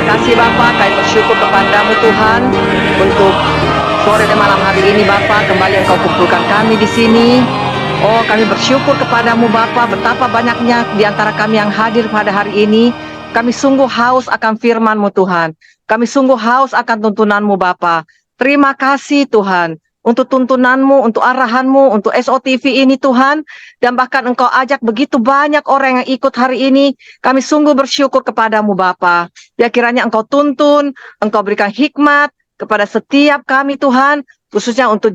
kasih Bapak, kami bersyukur kepadamu Tuhan untuk sore dan malam hari ini Bapak, kembali Engkau kumpulkan kami di sini. Oh, kami bersyukur kepadamu Bapak, betapa banyaknya di antara kami yang hadir pada hari ini. Kami sungguh haus akan firman-Mu Tuhan. Kami sungguh haus akan tuntunan-Mu Bapak. Terima kasih Tuhan untuk tuntunan-Mu, untuk arahan-Mu, untuk SOTV ini Tuhan. Dan bahkan Engkau ajak begitu banyak orang yang ikut hari ini. Kami sungguh bersyukur kepadamu Bapa. Ya kiranya Engkau tuntun, Engkau berikan hikmat kepada setiap kami Tuhan. Khususnya untuk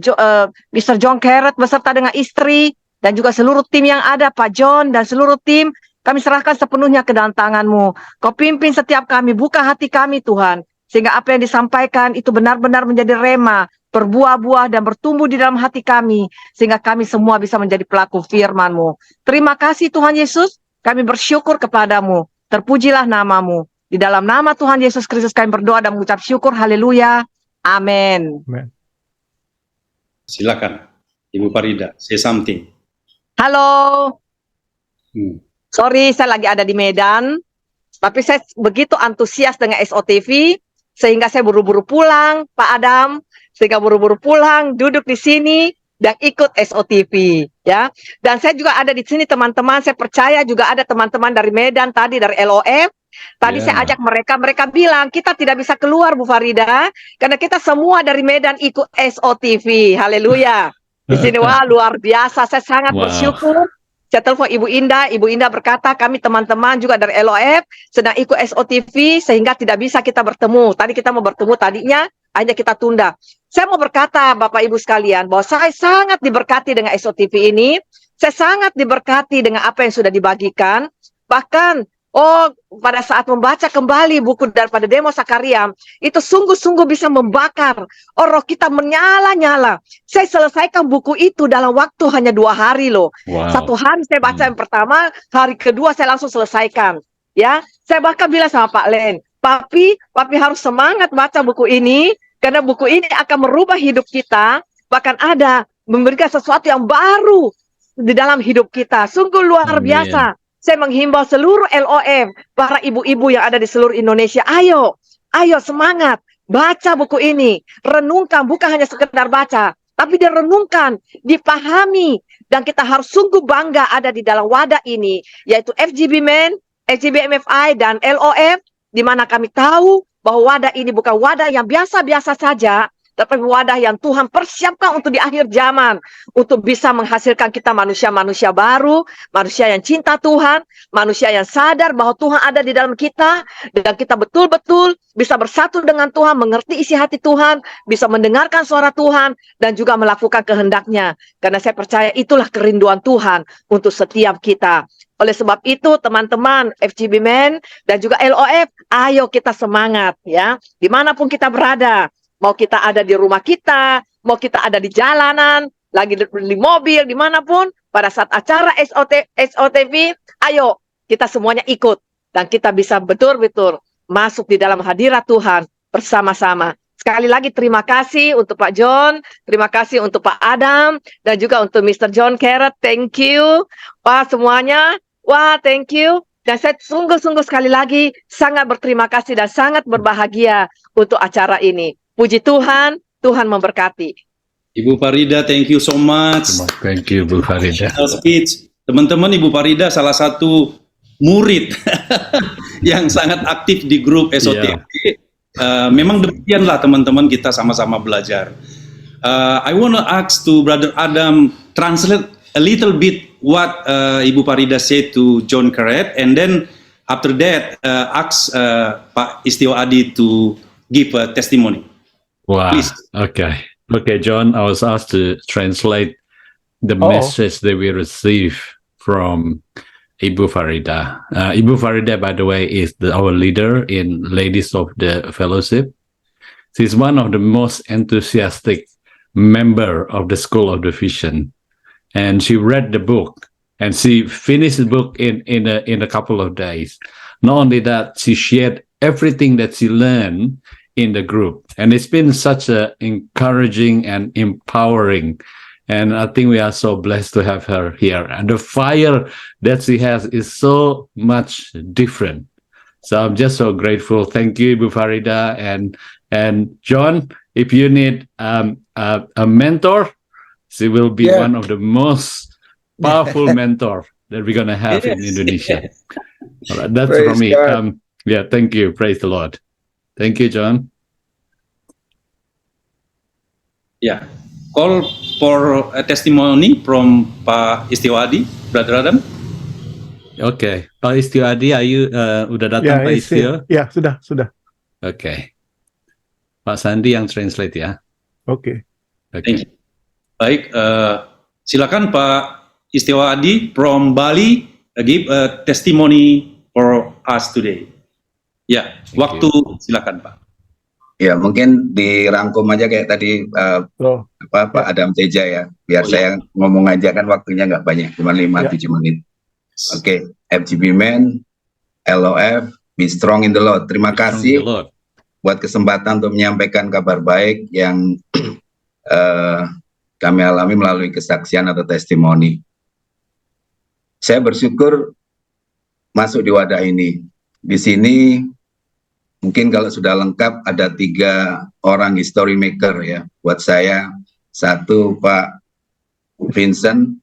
Mr. John Carrot beserta dengan istri. Dan juga seluruh tim yang ada, Pak John dan seluruh tim. Kami serahkan sepenuhnya ke dalam tangan-Mu. Kau pimpin setiap kami, buka hati kami Tuhan. Sehingga apa yang disampaikan itu benar-benar menjadi rema, berbuah-buah dan bertumbuh di dalam hati kami, sehingga kami semua bisa menjadi pelaku firman-Mu. Terima kasih Tuhan Yesus, kami bersyukur kepadamu, terpujilah nama-Mu. Di dalam nama Tuhan Yesus Kristus kami berdoa dan mengucap syukur, haleluya, amin. Silakan, Ibu Farida, say something. Halo, sorry saya lagi ada di Medan, tapi saya begitu antusias dengan SOTV, sehingga saya buru-buru pulang, Pak Adam, sehingga buru-buru pulang, duduk di sini, dan ikut SOTV, ya. Dan saya juga ada di sini teman-teman, saya percaya juga ada teman-teman dari Medan tadi, dari LOF. Tadi saya ajak mereka bilang, kita tidak bisa keluar Bu Farida, karena kita semua dari Medan ikut SOTV, haleluya. Di sini, wah luar biasa, saya sangat bersyukur. Saya telepon Ibu Indah berkata kami teman-teman juga dari LOF sedang ikut SOTV sehingga tidak bisa kita bertemu. Tadi kita mau bertemu tadinya, hanya kita tunda. Saya mau berkata Bapak Ibu sekalian bahwa saya sangat diberkati dengan SOTV ini. Saya sangat diberkati dengan apa yang sudah dibagikan. Bahkan, pada saat membaca kembali buku daripada Demo Sakariam, itu sungguh-sungguh bisa membakar. Roh kita menyala-nyala. Saya selesaikan buku itu dalam waktu hanya 2 hari loh. Wow. 1 hari saya baca yang pertama, hari kedua saya langsung selesaikan. Ya, saya bahkan bilang sama Pak Len, Papi harus semangat baca buku ini, karena buku ini akan merubah hidup kita, bahkan ada memberikan sesuatu yang baru di dalam hidup kita. Sungguh luar biasa. Saya menghimbau seluruh LOF, para ibu-ibu yang ada di seluruh Indonesia, ayo semangat, baca buku ini, renungkan, bukan hanya sekedar baca, tapi direnungkan, dipahami, dan kita harus sungguh bangga ada di dalam wadah ini, yaitu FGB Men, FGB MFI, dan LOF, di mana kami tahu bahwa wadah ini bukan wadah yang biasa-biasa saja, tapi wadah yang Tuhan persiapkan untuk di akhir zaman, untuk bisa menghasilkan kita manusia-manusia baru, manusia yang cinta Tuhan, manusia yang sadar bahwa Tuhan ada di dalam kita, dan kita betul-betul bisa bersatu dengan Tuhan, mengerti isi hati Tuhan, bisa mendengarkan suara Tuhan, dan juga melakukan kehendaknya. Karena saya percaya itulah kerinduan Tuhan untuk setiap kita. Oleh sebab itu, teman-teman FGB Men dan juga LOF, ayo kita semangat ya, dimanapun kita berada. Mau kita ada di rumah kita, mau kita ada di jalanan, lagi di mobil, dimanapun, pada saat acara SOTV, ayo kita semuanya ikut. Dan kita bisa betul-betul masuk di dalam hadirat Tuhan bersama-sama. Sekali lagi terima kasih untuk Pak John, terima kasih untuk Pak Adam, dan juga untuk Mr. John Carrot, thank you. Wah semuanya, wah thank you. Dan saya sungguh-sungguh sekali lagi sangat berterima kasih dan sangat berbahagia untuk acara ini. Puji Tuhan, Tuhan memberkati. Ibu Farida, thank you so much. Thank you, Bu Farida. Speech. Teman-teman, Ibu Farida salah satu murid yang sangat aktif di grup SOTV. Memang demikianlah teman-teman, kita sama-sama belajar. I want to ask to Brother Adam translate a little bit what Ibu Farida said to John Carrot, and then after that ask Pak Istio Adi to give a testimony. Wow. Please. Okay, John, I was asked to translate the message that we received from Ibu Farida. Ibu Farida, by the way, is our leader in Ladies of the Fellowship. She's one of the most enthusiastic member of the School of the Vision. And she read the book and she finished the book in a couple of days. Not only that, she shared everything that she learned in the group, and it's been such a encouraging and empowering, and I think we are so blessed to have her here, and the fire that she has is so much different. So I'm just so grateful. Thank you, Ibu Farida and John. If you need a mentor, she will be Yeah. one of the most powerful mentor that we're gonna have in Yes. Indonesia. All right, that's Praise from me. God. Yeah, thank you. Praise the Lord. Thank you, John. Ya, call for a testimony from Pak Istiwadi, Brother Adam. Oke, Pak Istiwadi, ayu udah datang Pak Istio? Ya, sudah. Oke. Pak Sandi yang translate ya. Oke. Oke. Thank you. Baik, silakan Pak Istiwadi from Bali give a testimony for us today. Ya, Thank waktu silakan Pak. Ya, mungkin dirangkum aja kayak tadi Oh, Pak Adam Teja ya. Biar Oh, saya ngomong aja kan waktunya nggak banyak, cuma 5-7 menit. Oke, FGB Men, LOF, be strong in the Lord. Terima kasih Lord. buat kesempatan untuk menyampaikan kabar baik yang kami alami melalui kesaksian atau testimoni. Saya bersyukur masuk di wadah ini. Di sini mungkin kalau sudah lengkap ada 3 orang history maker ya. Buat saya, satu Pak Vincent,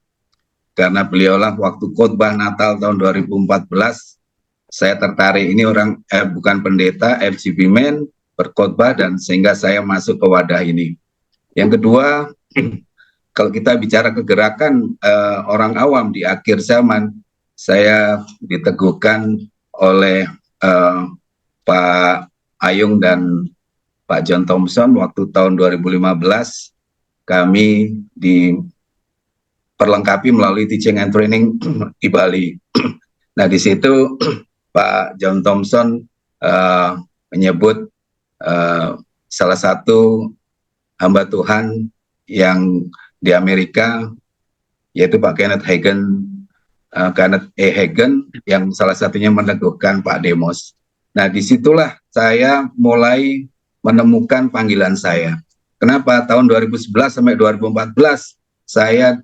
karena beliaulah waktu khotbah Natal tahun 2014, saya tertarik. Ini orang bukan pendeta, FGB Men berkhotbah dan sehingga saya masuk ke wadah ini. Yang kedua, kalau kita bicara kegerakan orang awam di akhir zaman, saya diteguhkan oleh Pak Ayung dan Pak John Thompson waktu tahun 2015 kami diperlengkapi melalui teaching and training di Bali. Nah, di situ Pak John Thompson menyebut salah satu hamba Tuhan yang di Amerika, yaitu Pak Kenneth E. Hagin, yang salah satunya meneguhkan Pak Demos. Nah, disitulah saya mulai menemukan panggilan saya. Kenapa? Tahun 2011 sampai 2014 saya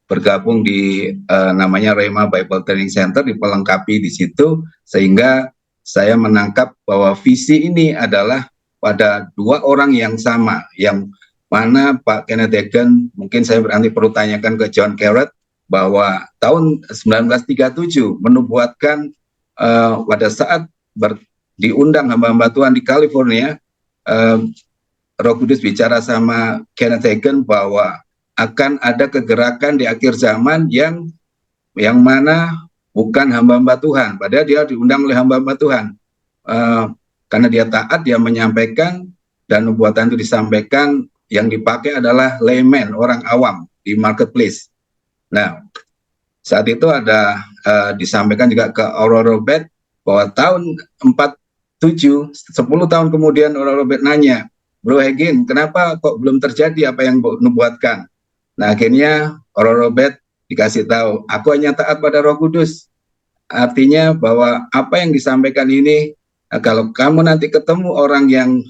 bergabung di namanya Rhema Bible Training Center, dipelengkapi di situ, sehingga saya menangkap bahwa visi ini adalah pada 2 orang yang sama, yang mana Pak Kenneth Hagin, mungkin saya berarti perlu tanyakan ke John Carrot, bahwa tahun 1937 menubuatkan pada saat diundang hamba-hamba Tuhan di California, Roh Kudus bicara sama Kenneth Hagin bahwa akan ada kegerakan di akhir zaman yang mana bukan hamba-hamba Tuhan, padahal dia diundang oleh hamba-hamba Tuhan. Karena dia taat, dia menyampaikan, dan nubuatan itu disampaikan, yang dipakai adalah layman, orang awam di marketplace. Nah, saat itu ada disampaikan juga ke Oral Roberts bahwa tahun 47, 10 tahun kemudian Oral Roberts nanya, Bro Hagin, kenapa kok belum terjadi apa yang nubuatkan? Nah, akhirnya Oral Roberts dikasih tahu, aku hanya taat pada Roh Kudus. Artinya bahwa apa yang disampaikan ini, kalau kamu nanti ketemu orang yang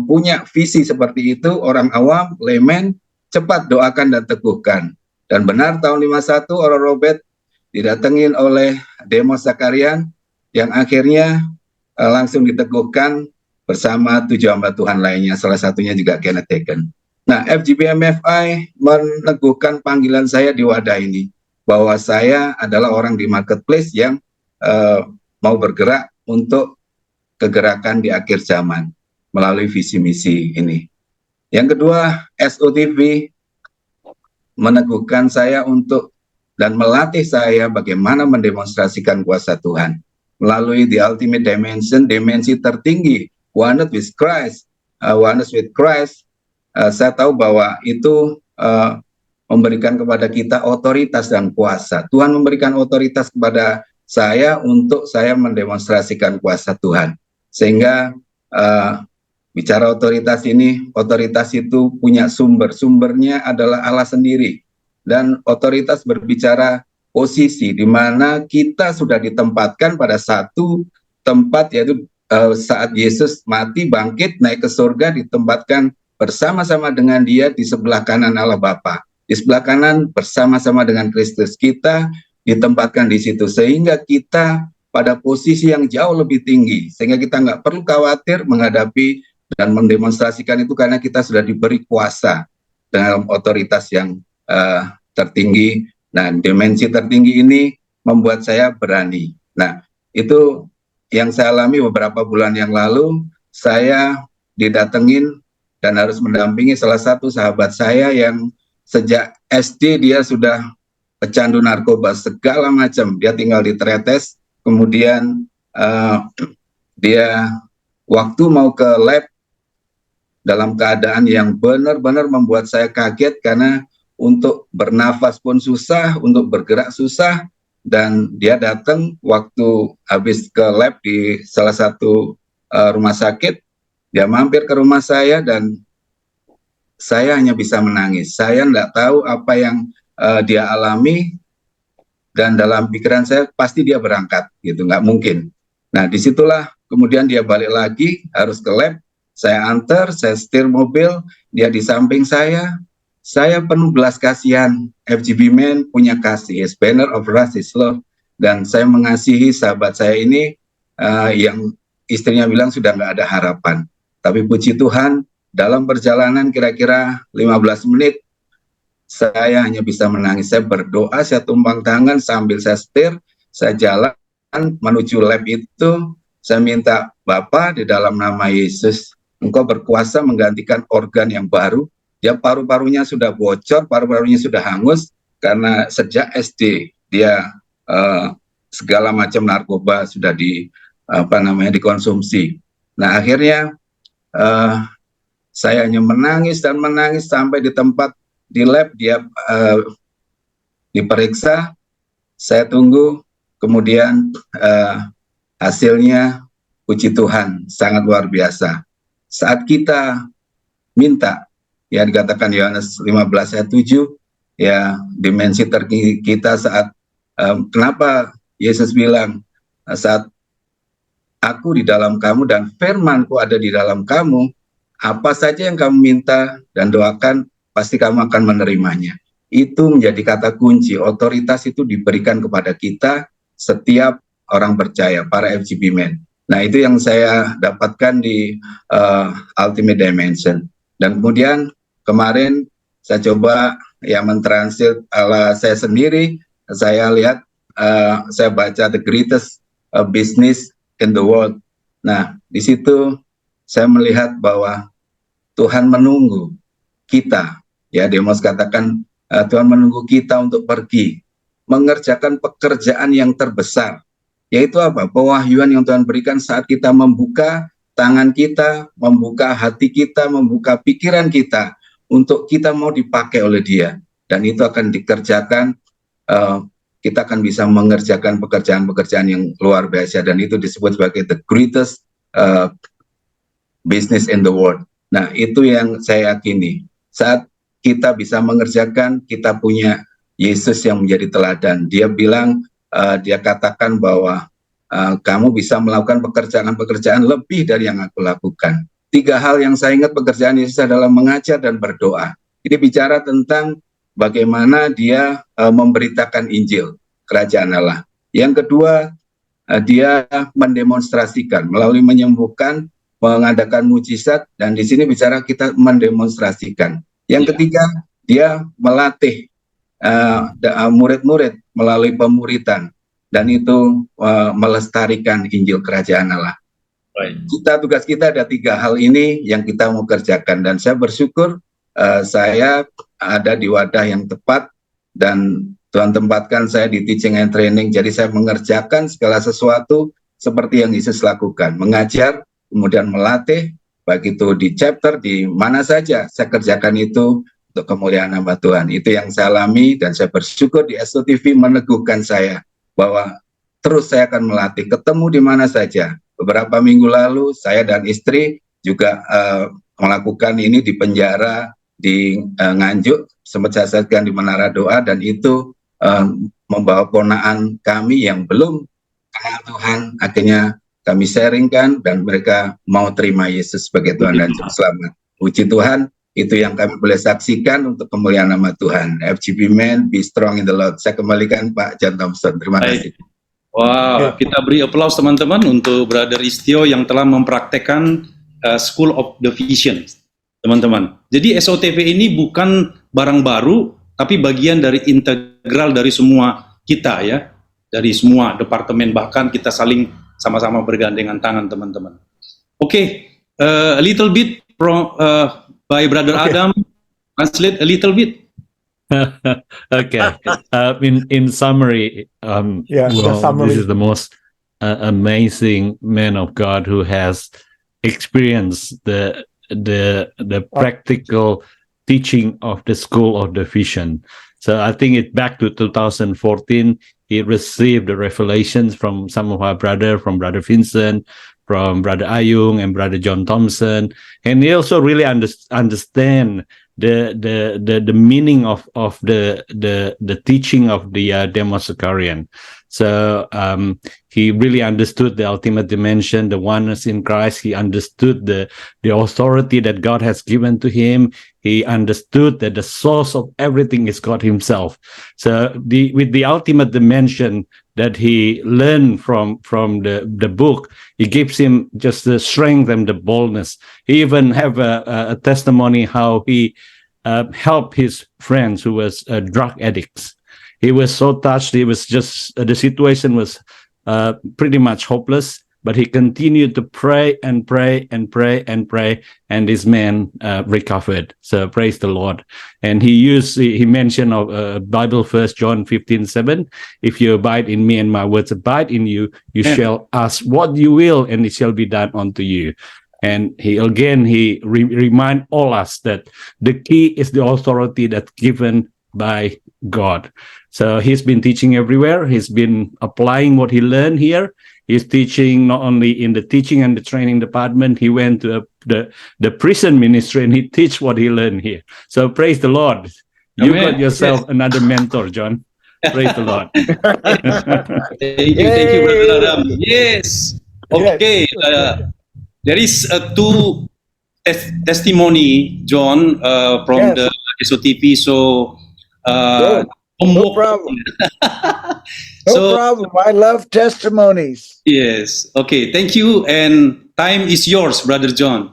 punya visi seperti itu, orang awam, layman, cepat doakan dan teguhkan. Dan benar tahun 51 Oral Roberts didatengin oleh Demos Zakarian yang akhirnya langsung diteguhkan bersama 7 hamba Tuhan lainnya, salah satunya juga Kenneth Hagin. Nah, FGB MFI meneguhkan panggilan saya di wadah ini, bahwa saya adalah orang di marketplace yang mau bergerak untuk kegerakan di akhir zaman melalui visi misi ini. Yang kedua, SOTV meneguhkan saya untuk dan melatih saya bagaimana mendemonstrasikan kuasa Tuhan melalui the ultimate dimension, dimensi tertinggi, oneness with Christ. Oneness with Christ, saya tahu bahwa itu memberikan kepada kita otoritas dan kuasa. Tuhan memberikan otoritas kepada saya untuk saya mendemonstrasikan kuasa Tuhan. Sehingga bicara otoritas ini, otoritas itu punya sumbernya adalah Allah sendiri. Dan otoritas berbicara posisi, di mana kita sudah ditempatkan pada satu tempat, yaitu saat Yesus mati, bangkit, naik ke surga, ditempatkan bersama-sama dengan dia di sebelah kanan Allah Bapa. Di sebelah kanan bersama-sama dengan Kristus, kita ditempatkan di situ. Sehingga kita pada posisi yang jauh lebih tinggi, sehingga kita nggak perlu khawatir menghadapi dan mendemonstrasikan itu karena kita sudah diberi kuasa dalam otoritas yang tertinggi. Nah, dimensi tertinggi ini membuat saya berani. Nah, itu yang saya alami beberapa bulan yang lalu. Saya didatengin dan harus mendampingi salah satu sahabat saya yang sejak SD dia sudah pecandu narkoba segala macam. Dia tinggal di Tretes, kemudian dia waktu mau ke lab dalam keadaan yang benar-benar membuat saya kaget karena untuk bernafas pun susah, untuk bergerak susah, dan dia datang waktu habis ke lab di salah satu rumah sakit. Dia mampir ke rumah saya dan saya hanya bisa menangis. Saya nggak tahu apa yang dia alami, dan dalam pikiran saya pasti dia berangkat, gitu, nggak mungkin. Nah, disitulah kemudian dia balik lagi, harus ke lab. Saya antar, saya setir mobil, dia di samping saya penuh belas kasihan. FGB Man punya kasih, his banner of wrath is love. Dan saya mengasihi sahabat saya ini yang istrinya bilang sudah nggak ada harapan. Tapi puji Tuhan, dalam perjalanan kira-kira 15 menit, saya hanya bisa menangis. Saya berdoa, saya tumpang tangan sambil saya setir, saya jalan menuju lab itu. Saya minta, Bapa, di dalam nama Yesus, Engkau berkuasa menggantikan organ yang baru. Dia paru-parunya sudah bocor, paru-parunya sudah hangus, karena sejak SD dia segala macam narkoba sudah dikonsumsi. Nah, akhirnya saya hanya menangis dan menangis sampai di tempat di lab dia diperiksa. Saya tunggu, kemudian hasilnya puji Tuhan sangat luar biasa. Saat kita minta, ya dikatakan Yohanes 15 ayat 7, ya dimensi tertinggi kita saat kenapa Yesus bilang saat aku di dalam kamu dan firman-Ku ada di dalam kamu, apa saja yang kamu minta dan doakan pasti kamu akan menerimanya. Itu menjadi kata kunci. Otoritas itu diberikan kepada kita setiap orang percaya, para FGB Men. Nah, itu yang saya dapatkan di Ultimate Dimension. Dan kemudian kemarin saya coba ya mentranslate ala saya sendiri. Saya lihat, saya baca The Greatest Business in the World. Nah, di situ saya melihat bahwa Tuhan menunggu kita. Ya, Demos katakan Tuhan menunggu kita untuk pergi mengerjakan pekerjaan yang terbesar. Yaitu apa? Pewahyuan yang Tuhan berikan saat kita membuka tangan kita, membuka hati kita, membuka pikiran kita untuk kita mau dipakai oleh Dia. Dan itu akan dikerjakan, kita akan bisa mengerjakan pekerjaan-pekerjaan yang luar biasa, dan itu disebut sebagai the greatest business in the world. Nah, itu yang saya yakini. Saat kita bisa mengerjakan, kita punya Yesus yang menjadi teladan. Dia bilang, dia katakan bahwa kamu bisa melakukan pekerjaan-pekerjaan lebih dari yang aku lakukan. 3 hal yang saya ingat pekerjaan Yesus adalah mengajar dan berdoa. Ini bicara tentang bagaimana dia memberitakan Injil Kerajaan Allah. Yang kedua, dia mendemonstrasikan melalui menyembuhkan, mengadakan mujizat, dan di sini bicara kita mendemonstrasikan. Yang ketiga, dia melatih murid-murid melalui pemuritan, dan itu melestarikan Injil Kerajaan Allah. Tugas kita ada 3 hal ini yang kita mau kerjakan, dan saya bersyukur saya ada di wadah yang tepat, dan Tuhan tempatkan saya di teaching and training. Jadi saya mengerjakan segala sesuatu seperti yang Yesus lakukan, mengajar, kemudian melatih, baik itu di chapter, di mana saja saya kerjakan itu untuk kemuliaan nama Tuhan. Itu yang saya alami, dan saya bersyukur di SOTV meneguhkan saya bahwa terus saya akan melatih, ketemu di mana saja. Beberapa minggu lalu saya dan istri juga melakukan ini di penjara di Nganjuk, sempat saya saksikan di Menara Doa, dan itu membawa ponaan kami yang belum kenal Tuhan, akhirnya kami sharingkan, dan mereka mau terima Yesus sebagai Tuhan dan Juru Selamat. Puji Tuhan, itu yang kami boleh saksikan untuk kemuliaan nama Tuhan. FGB Men, be strong in the Lord. Saya kembalikan Pak John Thompson. Terima kasih. Wah, kita beri aplaus teman-teman untuk Brother Istio yang telah mempraktekkan School of the Vision, teman-teman. Jadi SOTV ini bukan barang baru, tapi bagian dari integral dari semua kita ya, dari semua departemen, bahkan kita saling sama-sama bergandengan tangan, teman-teman. Oke, a little bit from by Brother Adam, translate a little bit. Okay. In summary, summary. this is the most amazing man of God who has experienced the practical teaching of the School of the Vision. So I think it's back to 2014. He received the revelations from some of our brother, from Brother Vincent, from Brother Ayung and Brother John Thompson, and he also really understand the meaning of the teaching of the Demos Sakarian. So he really understood the ultimate dimension, the oneness in Christ. He understood the authority that God has given to him. He understood that the source of everything is God himself. So with the ultimate dimension that he learned from the book, it gives him just the strength and the boldness. He even have a testimony how he helped his friends who was drug addicts. He was so touched. He was just the situation was pretty much hopeless, but he continued to pray and pray and pray and pray, and this man recovered. So praise the Lord. And he mentioned of Bible verse, John 15:7. If you abide in me and my words abide in you, you shall ask what you will, and it shall be done unto you. And he remind all us that the key is the authority that's given by God. So he's been teaching everywhere. He's been applying what he learned here. He's teaching not only in the teaching and the training department. He went to the prison ministry and he teach what he learned here. So praise the Lord. You got yourself another mentor, John. Praise the Lord. Thank you, Brother Adam. Yes. Okay. There is two testimony, John, from the SOTP. So, no problem. No problem. I love testimonies. Yes. Okay. Thank you. And time is yours, Brother John.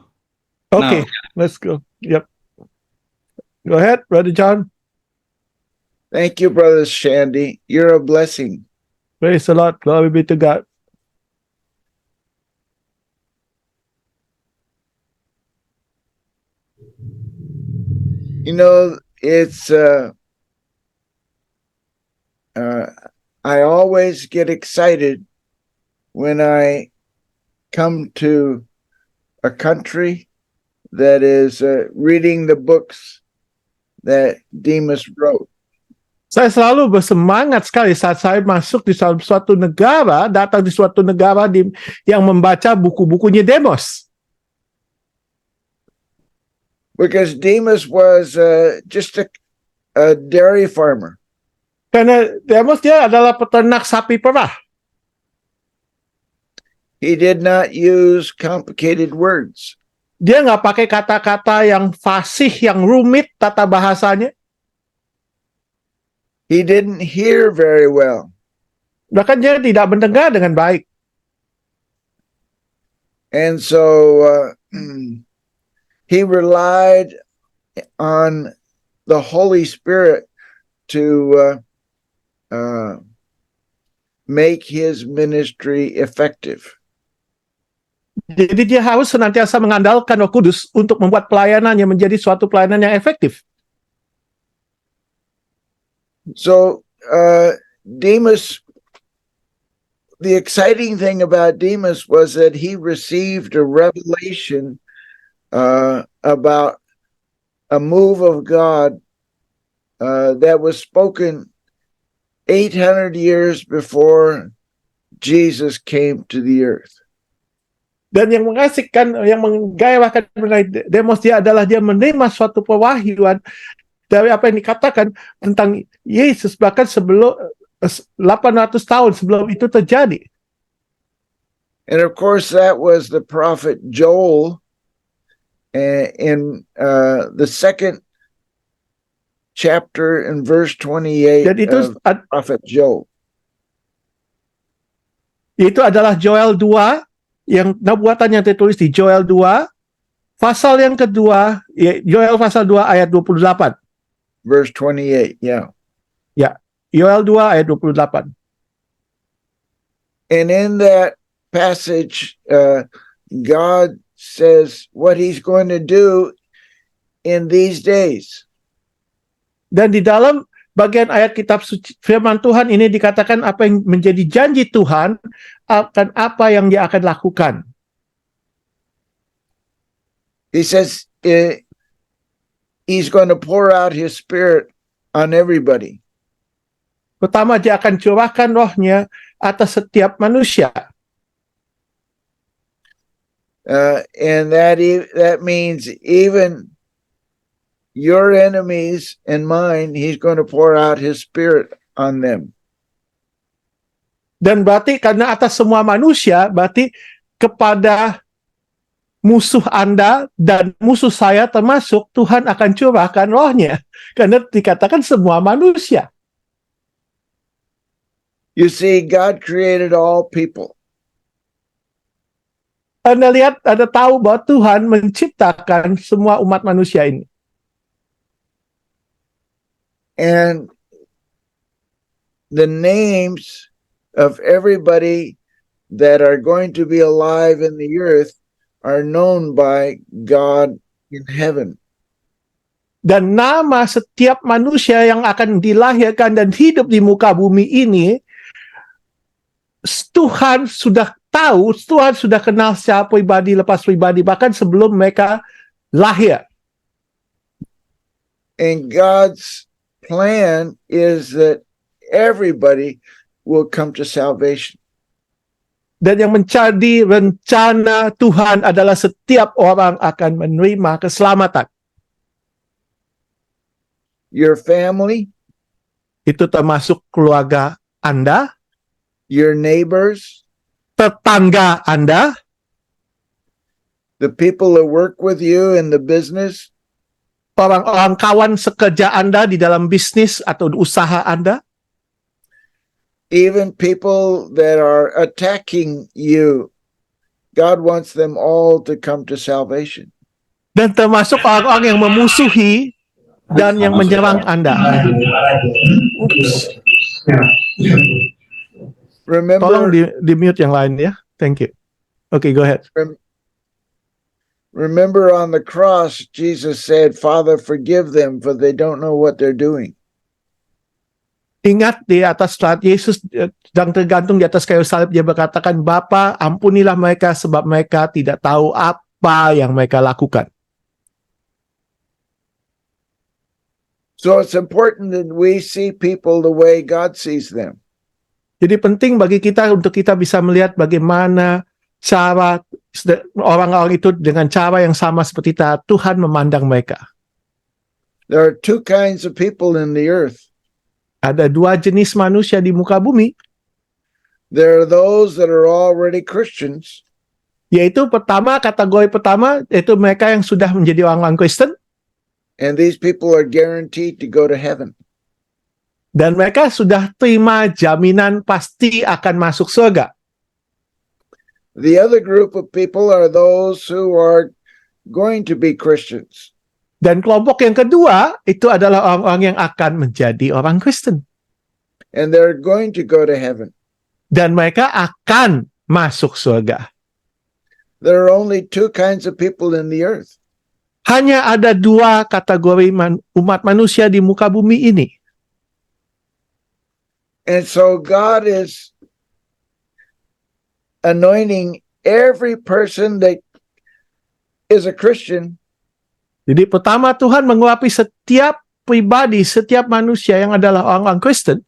Okay, Now. let's go. Yep. Go ahead, Brother John. Thank you, Brother Shandy. You're a blessing. Praise the Lord. Glory be to God. You know, it's I always get excited when I come to a country that is reading the books that Demas wrote. Saya selalu bersemangat sekali saat saya masuk di suatu negara, datang di suatu negara yang membaca buku-bukunya Demos. Because Demas was just a dairy farmer. Karena Demos dia adalah peternak sapi perah. He did not use complicated words. Dia nggak pakai kata-kata yang fasih, yang rumit tata bahasanya. He didn't hear very well. Bahkan dia tidak mendengar dengan baik. And so he relied on the Holy Spirit to make his ministry effective. Jadi dia harus senantiasa mengandalkan Roh Kudus untuk membuat pelayanannya menjadi suatu pelayanan yang efektif. So Demas, the exciting thing about Demas was that he received a revelation about a move of God that was spoken 800 years before Jesus came to the earth. Dan yang mengasihkan, yang menggairahkan Demos dia adalah dia menerima suatu pewahyuan dari apa yang dikatakan tentang Yesus bahkan sebelum 800 tahun sebelum itu terjadi. And of course that was the prophet Joel in the second chapter in verse 28 of prophet Joel. Itu adalah Joel 2, yang nubuatan yang tertulis di Joel 2, pasal yang kedua, Joel pasal 2 ayat 28. verse 28. Yeah. Ya, Yoel 2 ayat 28. And in that passage, God says what he's going to do in these days. Dan di dalam bagian ayat kitab suci firman Tuhan ini dikatakan apa yang menjadi janji Tuhan akan apa yang dia akan lakukan. He says he's going to pour out his spirit on everybody. Pertama, dia akan curahkan rohnya atas setiap manusia. And that means even your enemies and mine, he's going to pour out his spirit on them. Dan berarti karena atas semua manusia, berarti kepada musuh Anda dan musuh saya termasuk, Tuhan akan curahkan rohnya. Karena dikatakan semua manusia. You see, God created all people. Anda lihat, Anda tahu bahwa Tuhan menciptakan semua umat manusia ini. And the names of everybody that are going to be alive in the earth are known by God in heaven. Dan nama setiap manusia yang akan dilahirkan dan hidup di muka bumi ini, Tuhan sudah tahu, Tuhan sudah kenal secara pribadi lepas pribadi, bahkan sebelum mereka lahir. And God's plan is that everybody will come to salvation. Dan yang menjadi rencana Tuhan adalah setiap orang akan menerima keselamatan. Your family, Itu termasuk keluarga Anda, your neighbors, tetangga Anda, the people that work with you in the business, orang-orang kawan sekerja Anda di dalam bisnis atau usaha Anda, even people that are attacking you. God wants them all to come to salvation. dan termasuk orang-orang yang memusuhi dan yang menyerang Anda. Tolong Remember, di mute yang lain ya. Thank you. Okay, go ahead. remember on the cross, Jesus said, Father, forgive them, for they don't know what they're doing. Ingat di atas saat Yesus sedang tergantung di atas kayu salib, dia berkatakan, Bapa, ampunilah mereka sebab mereka tidak tahu apa yang mereka lakukan. So it's important that we see people the way God sees them. Jadi penting bagi kita untuk kita bisa melihat bagaimana cara orang-orang itu dengan cara yang sama seperti Tuhan memandang mereka. There are two kinds of people in the earth. Ada dua jenis manusia di muka bumi, There are those that are already Christians, yaitu kategori pertama, yaitu mereka yang sudah menjadi orang-orang Kristen, and these people are guaranteed to go to heaven. dan mereka sudah terima jaminan pasti akan masuk surga. The other group of people are those who are going to be Christians. Dan kelompok yang kedua, itu adalah orang-orang yang akan menjadi orang Kristen. And they're going to go to heaven. Dan mereka akan masuk surga. There are only two kinds of people in the earth. Hanya ada dua kategori umat manusia di muka bumi ini. And so God is anointing every person that is a Christian Jadi pertama Tuhan mengurapi setiap pribadi, setiap manusia yang adalah orang-orang Kristen,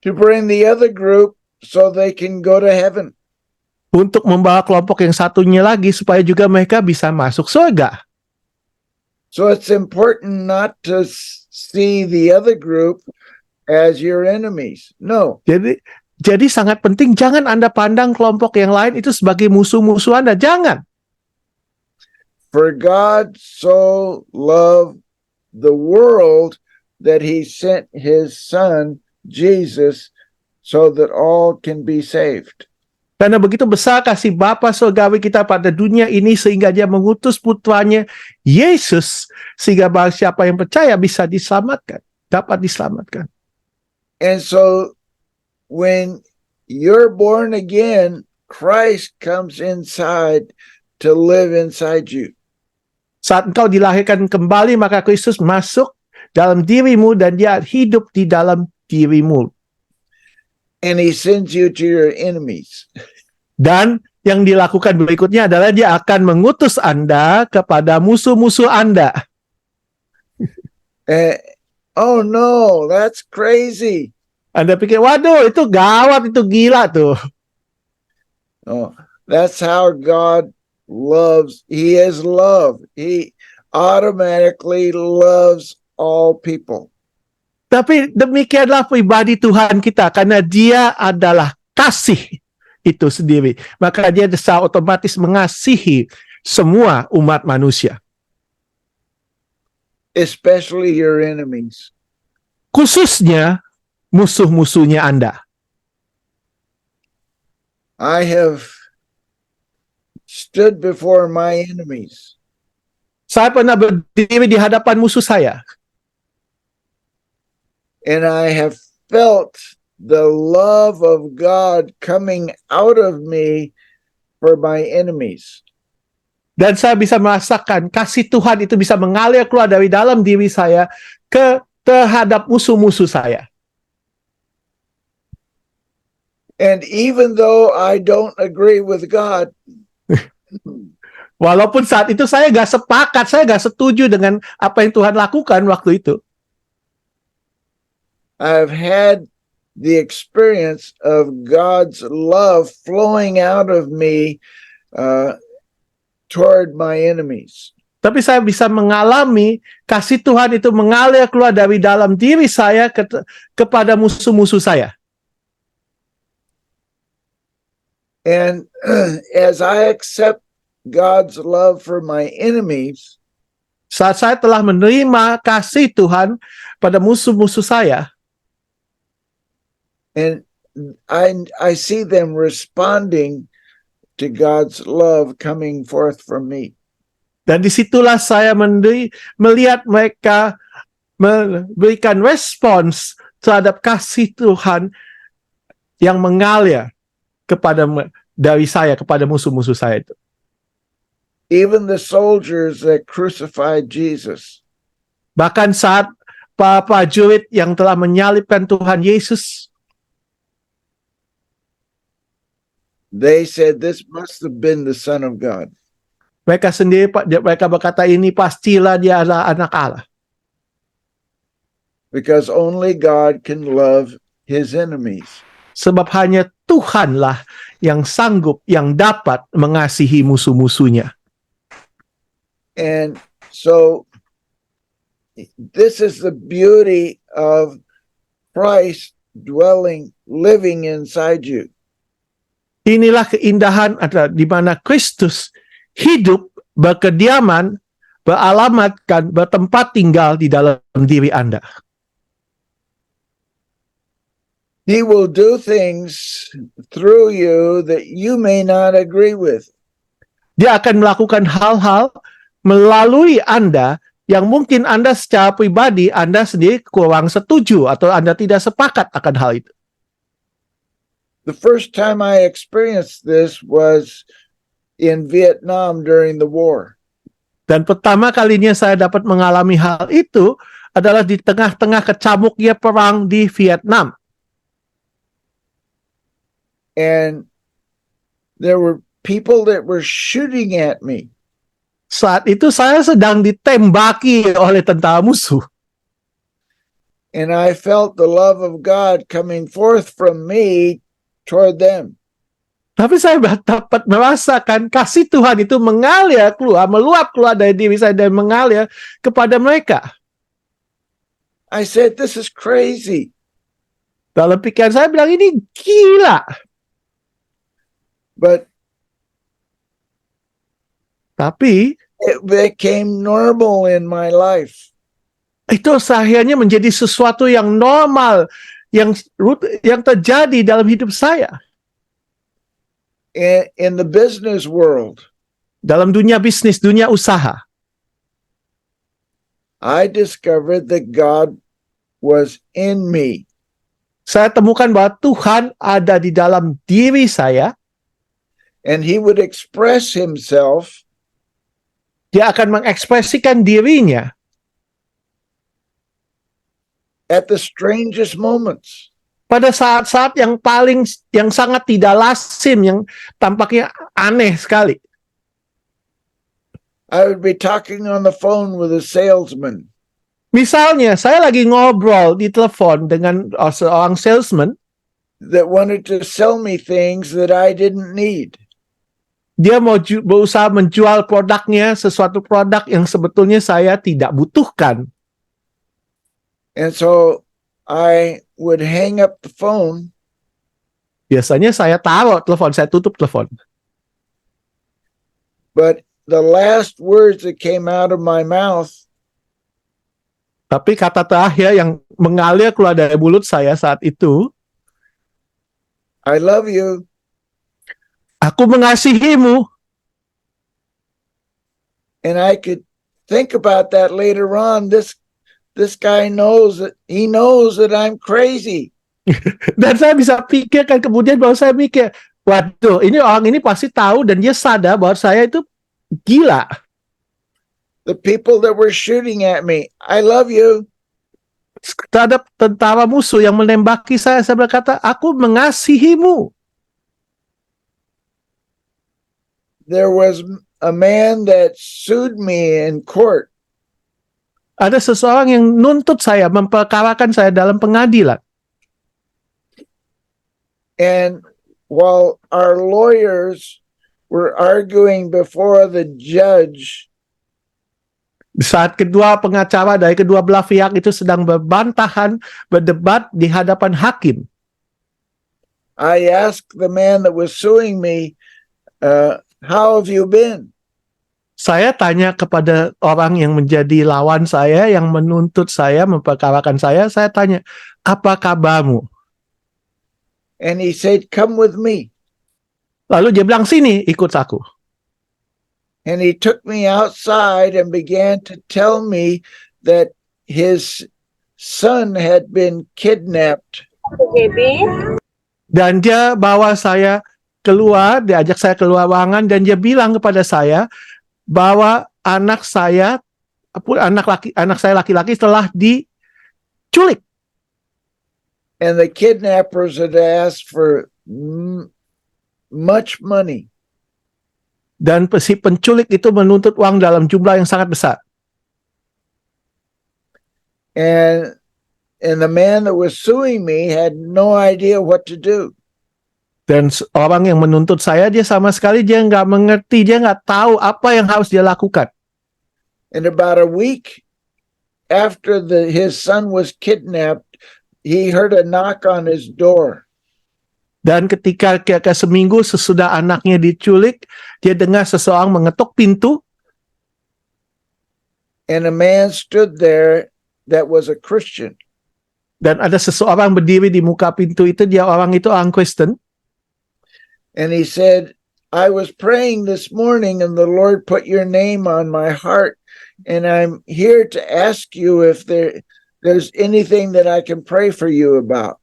to bring the other group so they can go to heaven. untuk membawa kelompok yang satunya lagi supaya juga mereka bisa masuk surga. So it's important not to see the other group as your enemies. No, Jadi sangat penting, jangan Anda pandang kelompok yang lain itu sebagai musuh-musuh Anda. Jangan. for God so loved the world that he sent his son, Jesus, so that all can be saved. Karena begitu besar kasih Bapa surgawi kita pada dunia ini sehingga dia mengutus putranya Yesus sehingga barang siapa yang percaya bisa diselamatkan, dapat diselamatkan. And so when you're born again, Christ comes inside to live inside you. Saat engkau dilahirkan kembali maka Kristus masuk dalam dirimu dan dia hidup di dalam dirimu. And he sends you to your enemies. Dan yang dilakukan berikutnya adalah dia akan mengutus Anda kepada musuh-musuh Anda. Oh no, that's crazy. Anda pikir, waduh itu gawat, itu gila tuh. Oh, that's how God loves. He is love. He automatically loves all people. Tapi demikianlah pribadi Tuhan kita, karena dia adalah kasih itu sendiri. Maka dia secara otomatis mengasihi semua umat manusia. Especially your enemies. Khususnya musuh-musuhnya Anda. I have stood before my enemies. Saya pernah berdiri di hadapan musuh saya. And I have felt the love of God coming out of me for my enemies. Dan saya bisa merasakan kasih Tuhan itu bisa mengalir keluar dari dalam diri saya terhadap musuh-musuh saya. And even though I don't agree with God, Walaupun saat itu saya gak sepakat, saya gak setuju dengan apa yang Tuhan lakukan waktu itu. I've had the experience of God's love flowing out of me toward my enemies. Tapi saya bisa mengalami kasih Tuhan itu mengalir keluar dari dalam diri saya kepada musuh-musuh saya. And as I accept God's love for my enemies, Saat saya telah menerima kasih Tuhan pada musuh-musuh saya, and I see them responding to God's love coming forth from me. dan disitulah saya melihat mereka memberikan respons terhadap kasih Tuhan yang mengalir dari saya kepada musuh-musuh saya itu. Even the soldiers that crucified Jesus, Bahkan saat para prajurit yang telah menyalibkan Tuhan Yesus, they said this must have been the Son of God. mereka berkata ini pastilah dia adalah anak Allah. Because only God can love his enemies. Sebab hanya Tuhanlah yang sanggup, yang dapat mengasihi musuh-musuhnya. And so this is the beauty of Christ living inside you. Inilah keindahan di mana Kristus hidup, berkediaman, beralamatkan, bertempat tinggal di dalam diri Anda. He will do things through you that you may not agree with. Dia akan melakukan hal-hal melalui Anda yang mungkin Anda secara pribadi, Anda sendiri kurang setuju atau Anda tidak sepakat akan hal itu. The first time I experienced this was in Vietnam during the war. Dan pertama kalinya saya dapat mengalami hal itu adalah di tengah-tengah kecamuknya perang di Vietnam. And there were people that were shooting at me. Saat itu saya sedang ditembaki oleh tentara musuh. And I felt the love of God coming forth from me toward them. Tapi saya dapat merasakan kasih Tuhan itu mengalir keluar, meluap keluar dari diri saya dan mengalir kepada mereka. I said, this is crazy. Dalam pikiran saya bilang ini gila. But Tapi it became normal in my life. itu akhirnya menjadi sesuatu yang normal, yang terjadi dalam hidup saya. In the business world, Dalam dunia bisnis, dunia usaha, I discovered that God was in me. saya temukan bahwa Tuhan ada di dalam diri saya. And he would express himself Dia akan mengekspresikan dirinya at the strangest moments. pada saat-saat yang sangat tidak lazim, yang tampaknya aneh sekali. I would be talking on the phone with a salesman, Misalnya, saya lagi ngobrol di telepon dengan seorang salesman. that wanted to sell me things that I didn't need. Dia mau berusaha menjual produknya, sesuatu produk yang sebetulnya saya tidak butuhkan. And so I would hang up the phone Biasanya saya taruh telepon, saya tutup telepon. but the last words that came out of my mouth Tapi kata terakhir yang mengalir keluar dari mulut saya saat itu, I love you. aku mengasihimu. And I could think about that later on. This guy knows that I'm crazy. Dan saya bisa pikirkan kemudian bahwa saya mikir, waduh, ini orang ini pasti tahu dan dia sadar bahwa saya itu gila. The people that were shooting at me, I love you. Terhadap tentara musuh yang menembaki saya berkata, aku mengasihimu. There was a man that sued me in court. Ada seseorang yang nuntut saya, memperkarakan saya dalam pengadilan. And while our lawyers were arguing before the judge, Saat kedua pengacara dari kedua belah pihak itu sedang berbantahan, berdebat di hadapan hakim. I asked the man that was suing me, how have you been? Saya tanya kepada orang yang menjadi lawan saya, yang menuntut saya, memperkarakan saya tanya, apa kabarmu? And he said, come with me. Lalu dia bilang, sini, ikut aku. And he took me outside and began to tell me that his son had been kidnapped. Dan dia bawa saya keluar, diajak saya keluar ruangan, dan dia bilang kepada saya bahwa anak saya laki-laki telah diculik. And the kidnappers had asked for much money. Dan si penculik itu menuntut uang dalam jumlah yang sangat besar. And the man that was suing me had no idea what to do. Dan orang yang menuntut saya, dia sama sekali dia nggak mengerti, dia nggak tahu apa yang harus dia lakukan. And about a week after his son was kidnapped, he heard a knock on his door. Dan ketika kira-kira seminggu sesudah anaknya diculik, dia dengar seseorang mengetuk pintu. And a man stood there that was a Christian. Dan ada seseorang berdiri di muka pintu itu, orang itu orang Kristen. And he said, I was praying this morning and the Lord put your name on my heart. And I'm here to ask you if there's anything that I can pray for you about.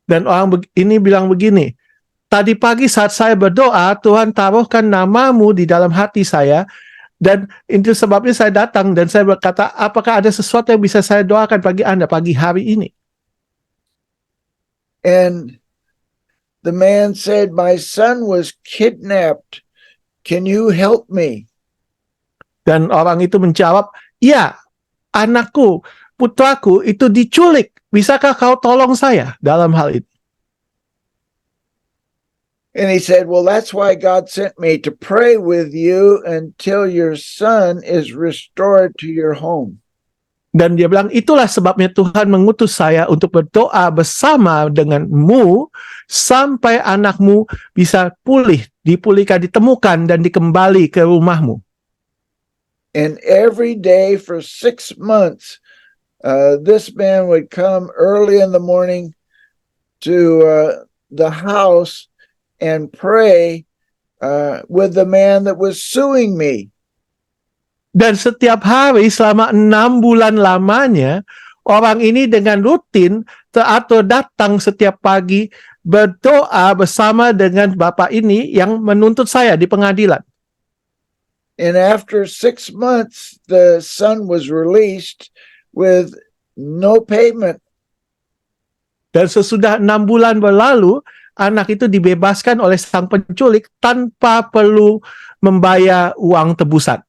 Dan orang ini bilang begini, tadi pagi saat saya berdoa, Tuhan taruhkan namamu di dalam hati saya, dan itu sebabnya saya datang, dan saya berkata, apakah ada sesuatu yang bisa saya doakan bagi Anda pagi hari ini? And the man said, my son was kidnapped. Can you help me? Dan orang itu menjawab, ya, anakku, putraku itu diculik. Bisakah kau tolong saya dalam hal itu? And he said, well, that's why God sent me to pray with you until your son is restored to your home. Dan dia bilang, itulah sebabnya Tuhan mengutus saya untuk berdoa bersama denganmu sampai anakmu bisa pulih, dipulihkan, ditemukan, dan dikembali ke rumahmu. And every day for 6 months, this man would come early in the morning to the house and pray with the man that was suing me. Dan setiap hari selama 6 bulan lamanya, orang ini dengan rutin atau datang setiap pagi berdoa bersama dengan bapak ini yang menuntut saya di pengadilan. And after 6 months, the son was released with no payment. Dan sesudah 6 bulan berlalu, anak itu dibebaskan oleh sang penculik tanpa perlu membayar uang tebusan.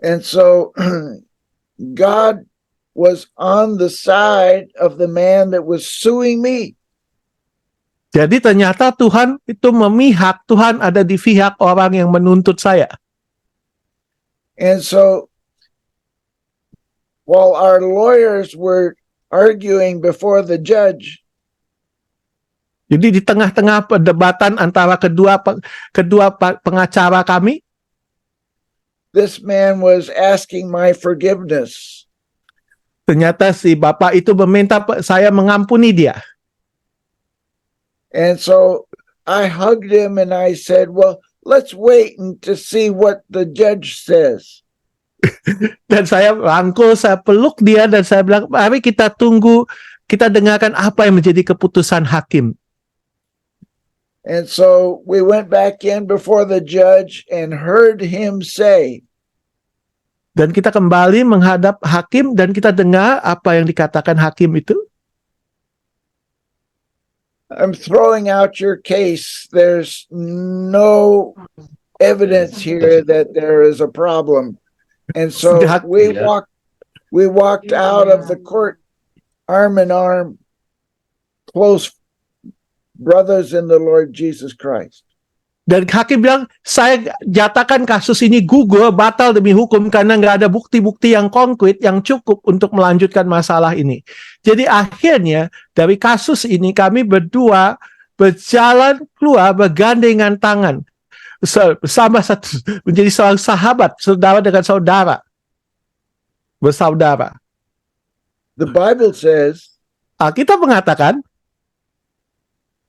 And so God was on the side of the man that was suing me. Jadi ternyata Tuhan itu memihak, Tuhan ada di pihak orang yang menuntut saya. And so while our lawyers were arguing before the judge, Jadi di tengah-tengah perdebatan antara kedua pengacara kami, this man was asking my forgiveness. ternyata si bapak itu meminta saya mengampuni dia. And so I hugged him and I said, well, let's wait to see what the judge says. Dan saya rangkul, saya peluk dia dan saya bilang, mari kita tunggu, kita dengarkan apa yang menjadi keputusan hakim. And so we went back in before the judge and heard him say, Dan kita kembali menghadap hakim dan kita dengar apa yang dikatakan hakim itu. I'm throwing out your case. There's no evidence here that there is a problem. And so we walked out of the court arm in arm, close brothers in the Lord Jesus Christ. Dan hakim bilang, saya jatakan kasus ini gugur, batal demi hukum karena nggak ada bukti-bukti yang konkret yang cukup untuk melanjutkan masalah ini. Jadi akhirnya dari kasus ini kami berdua berjalan keluar bergandengan tangan bersama satu, menjadi seorang sahabat, saudara dengan saudara, bersaudara. The Bible says Alkitab mengatakan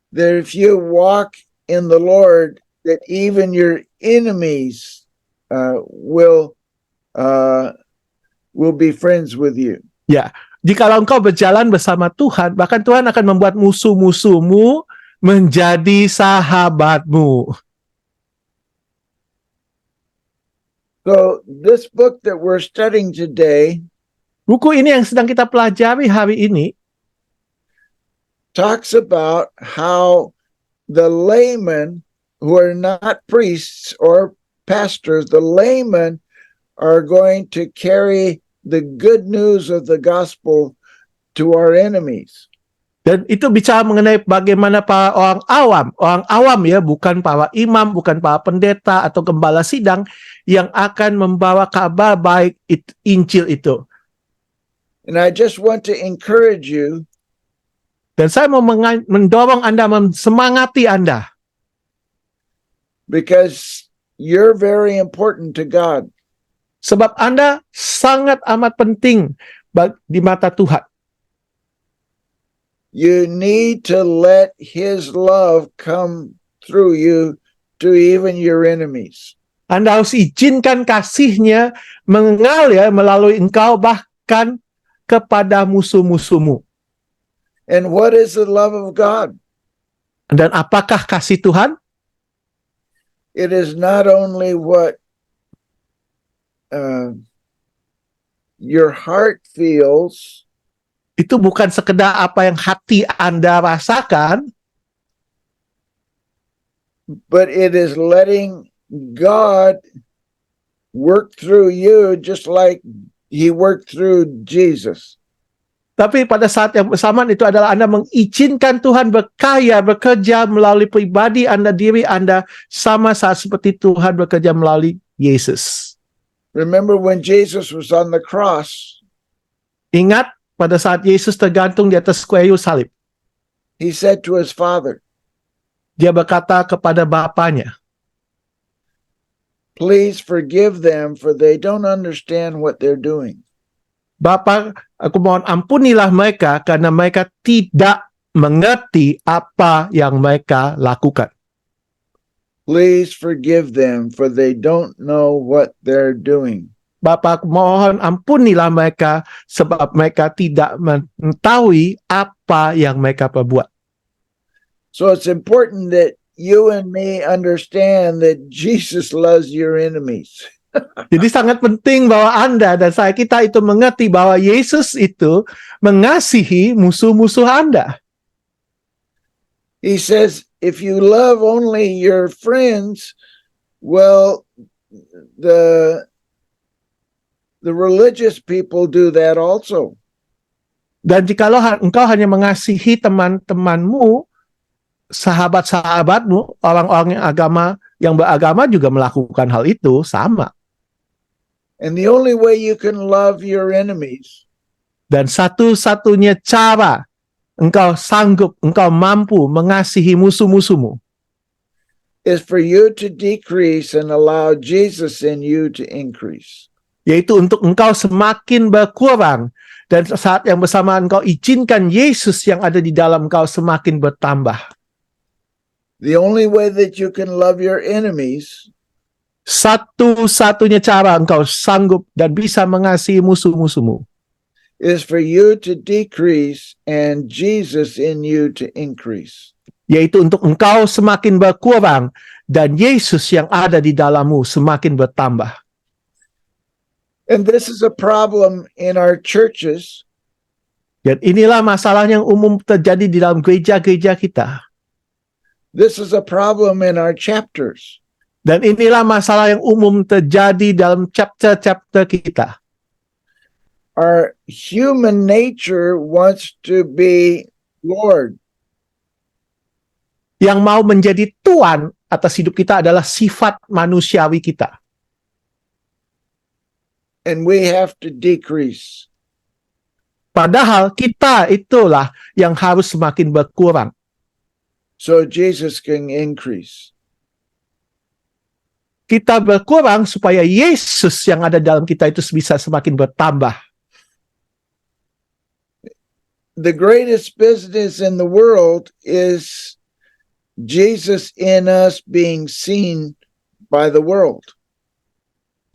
that if you walk in the Lord, that even your enemies will be friends with you. Ya, jikalau engkau berjalan bersama Tuhan, bahkan Tuhan akan membuat musuh-musuhmu menjadi sahabatmu. So this book that we're studying today Buku ini yang sedang kita pelajari hari ini talks about how the laymen who are not priests or pastors, the laymen are going to carry the good news of the gospel to our enemies. dan itu bicara mengenai bagaimana para orang awam ya, bukan para imam, bukan para pendeta atau gembala sidang yang akan membawa kabar baik Injil itu. And I just want to encourage you Dan saya mau mendorong Anda, semangati Anda. because you're very important to God. Sebab Anda sangat amat penting di mata Tuhan. You need to let His love come through you to even your enemies. Anda harus izinkan kasih-Nya mengalir melalui engkau bahkan kepada musuh-musuhmu. And what is the love of God? Dan apakah kasih Tuhan? It is not only what your heart feels, Itu bukan sekedar apa yang hati Anda rasakan, but it is letting God work through you just like He worked through Jesus. tapi pada saat yang bersamaan itu adalah Anda mengizinkan Tuhan bekerja melalui pribadi Anda, diri Anda, sama saat seperti Tuhan bekerja melalui Yesus. Remember when Jesus was on the cross, Ingat pada saat Yesus tergantung di atas kayu salib, He said to His Father, Dia berkata kepada Bapanya, please forgive them for they don't understand what they're doing. Bapa, aku mohon ampunilah mereka karena mereka tidak mengerti apa yang mereka lakukan. Please forgive them, for they don't know what they're doing. Bapa, aku mohon ampunilah mereka sebab mereka tidak mengetahui apa yang mereka perbuat. So it's important that you and me understand that Jesus loves your enemies. Jadi sangat penting bahwa Anda dan kita itu mengerti bahwa Yesus itu mengasihi musuh-musuh Anda. He says, if you love only your friends, well, the religious people do that also. Dan jikalau engkau hanya mengasihi teman-temanmu, sahabat-sahabatmu, orang-orang yang beragama juga melakukan hal itu sama. And the only way you can love your enemies Dan satu-satunya cara engkau mampu mengasihi musuh-musuhmu is for you to decrease and allow Jesus in you to increase. yaitu untuk engkau semakin berkurang dan saat yang bersamaan engkau izinkan Yesus yang ada di dalam engkau semakin bertambah. The only way that you can love your enemies Satu-satunya cara engkau sanggup dan bisa mengasihi musuh-musuhmu is for you to decrease and Jesus in you to increase. yaitu untuk engkau semakin berkurang dan Yesus yang ada di dalammu semakin bertambah. And this is a problem in our churches Dan inilah masalah yang umum terjadi di dalam gereja-gereja kita. This is a problem in our chapters. Dan inilah masalah yang umum terjadi dalam chapter-chapter kita. Our human nature wants to be Lord. Yang mau menjadi Tuan atas hidup kita adalah sifat manusiawi kita. And we have to decrease. Padahal kita itulah yang harus semakin berkurang. So Jesus can increase. Kita berkurang supaya Yesus yang ada dalam kita itu bisa semakin bertambah. The greatest business in the world is Jesus in us being seen by the world.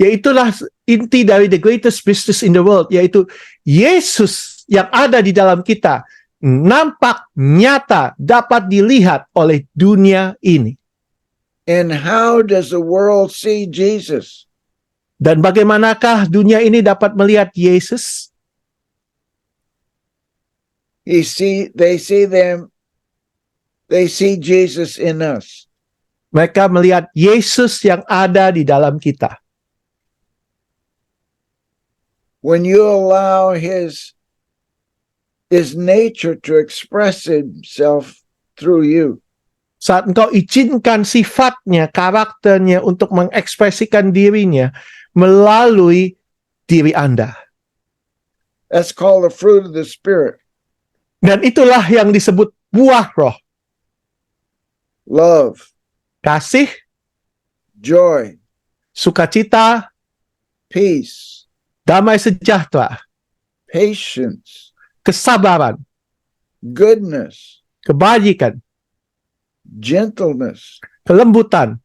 Yaitulah inti dari the greatest business in the world, yaitu Yesus yang ada di dalam kita nampak nyata dapat dilihat oleh dunia ini. And how does the world see Jesus? Dan bagaimanakah dunia ini dapat melihat Yesus? They see Jesus in us. Mereka melihat Yesus yang ada di dalam kita. When you allow his nature to express himself through you, Saat engkau izinkan sifatnya, karakternya untuk mengekspresikan dirinya melalui diri Anda. that's called the fruit of the Spirit. Dan itulah yang disebut buah roh. Love, Kasih, joy, sukacita, peace, damai sejahtera, patience, kesabaran, goodness, kebajikan, gentleness. kelembutan.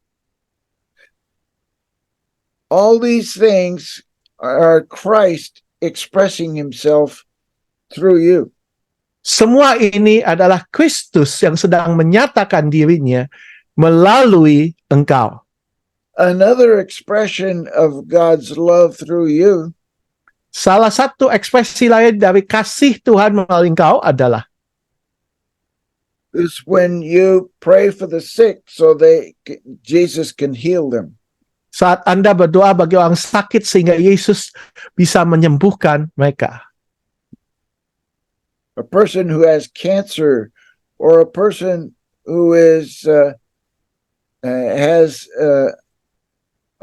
All these things are Christ expressing himself through you. Semua ini adalah Kristus yang sedang menyatakan dirinya melalui engkau. Another expression of God's love through you Salah satu ekspresi lain dari kasih Tuhan melalui engkau adalah is when you pray for the sick so Jesus can heal them. saat Anda berdoa bagi orang sakit sehingga Yesus bisa menyembuhkan mereka. A person who has cancer or a person who has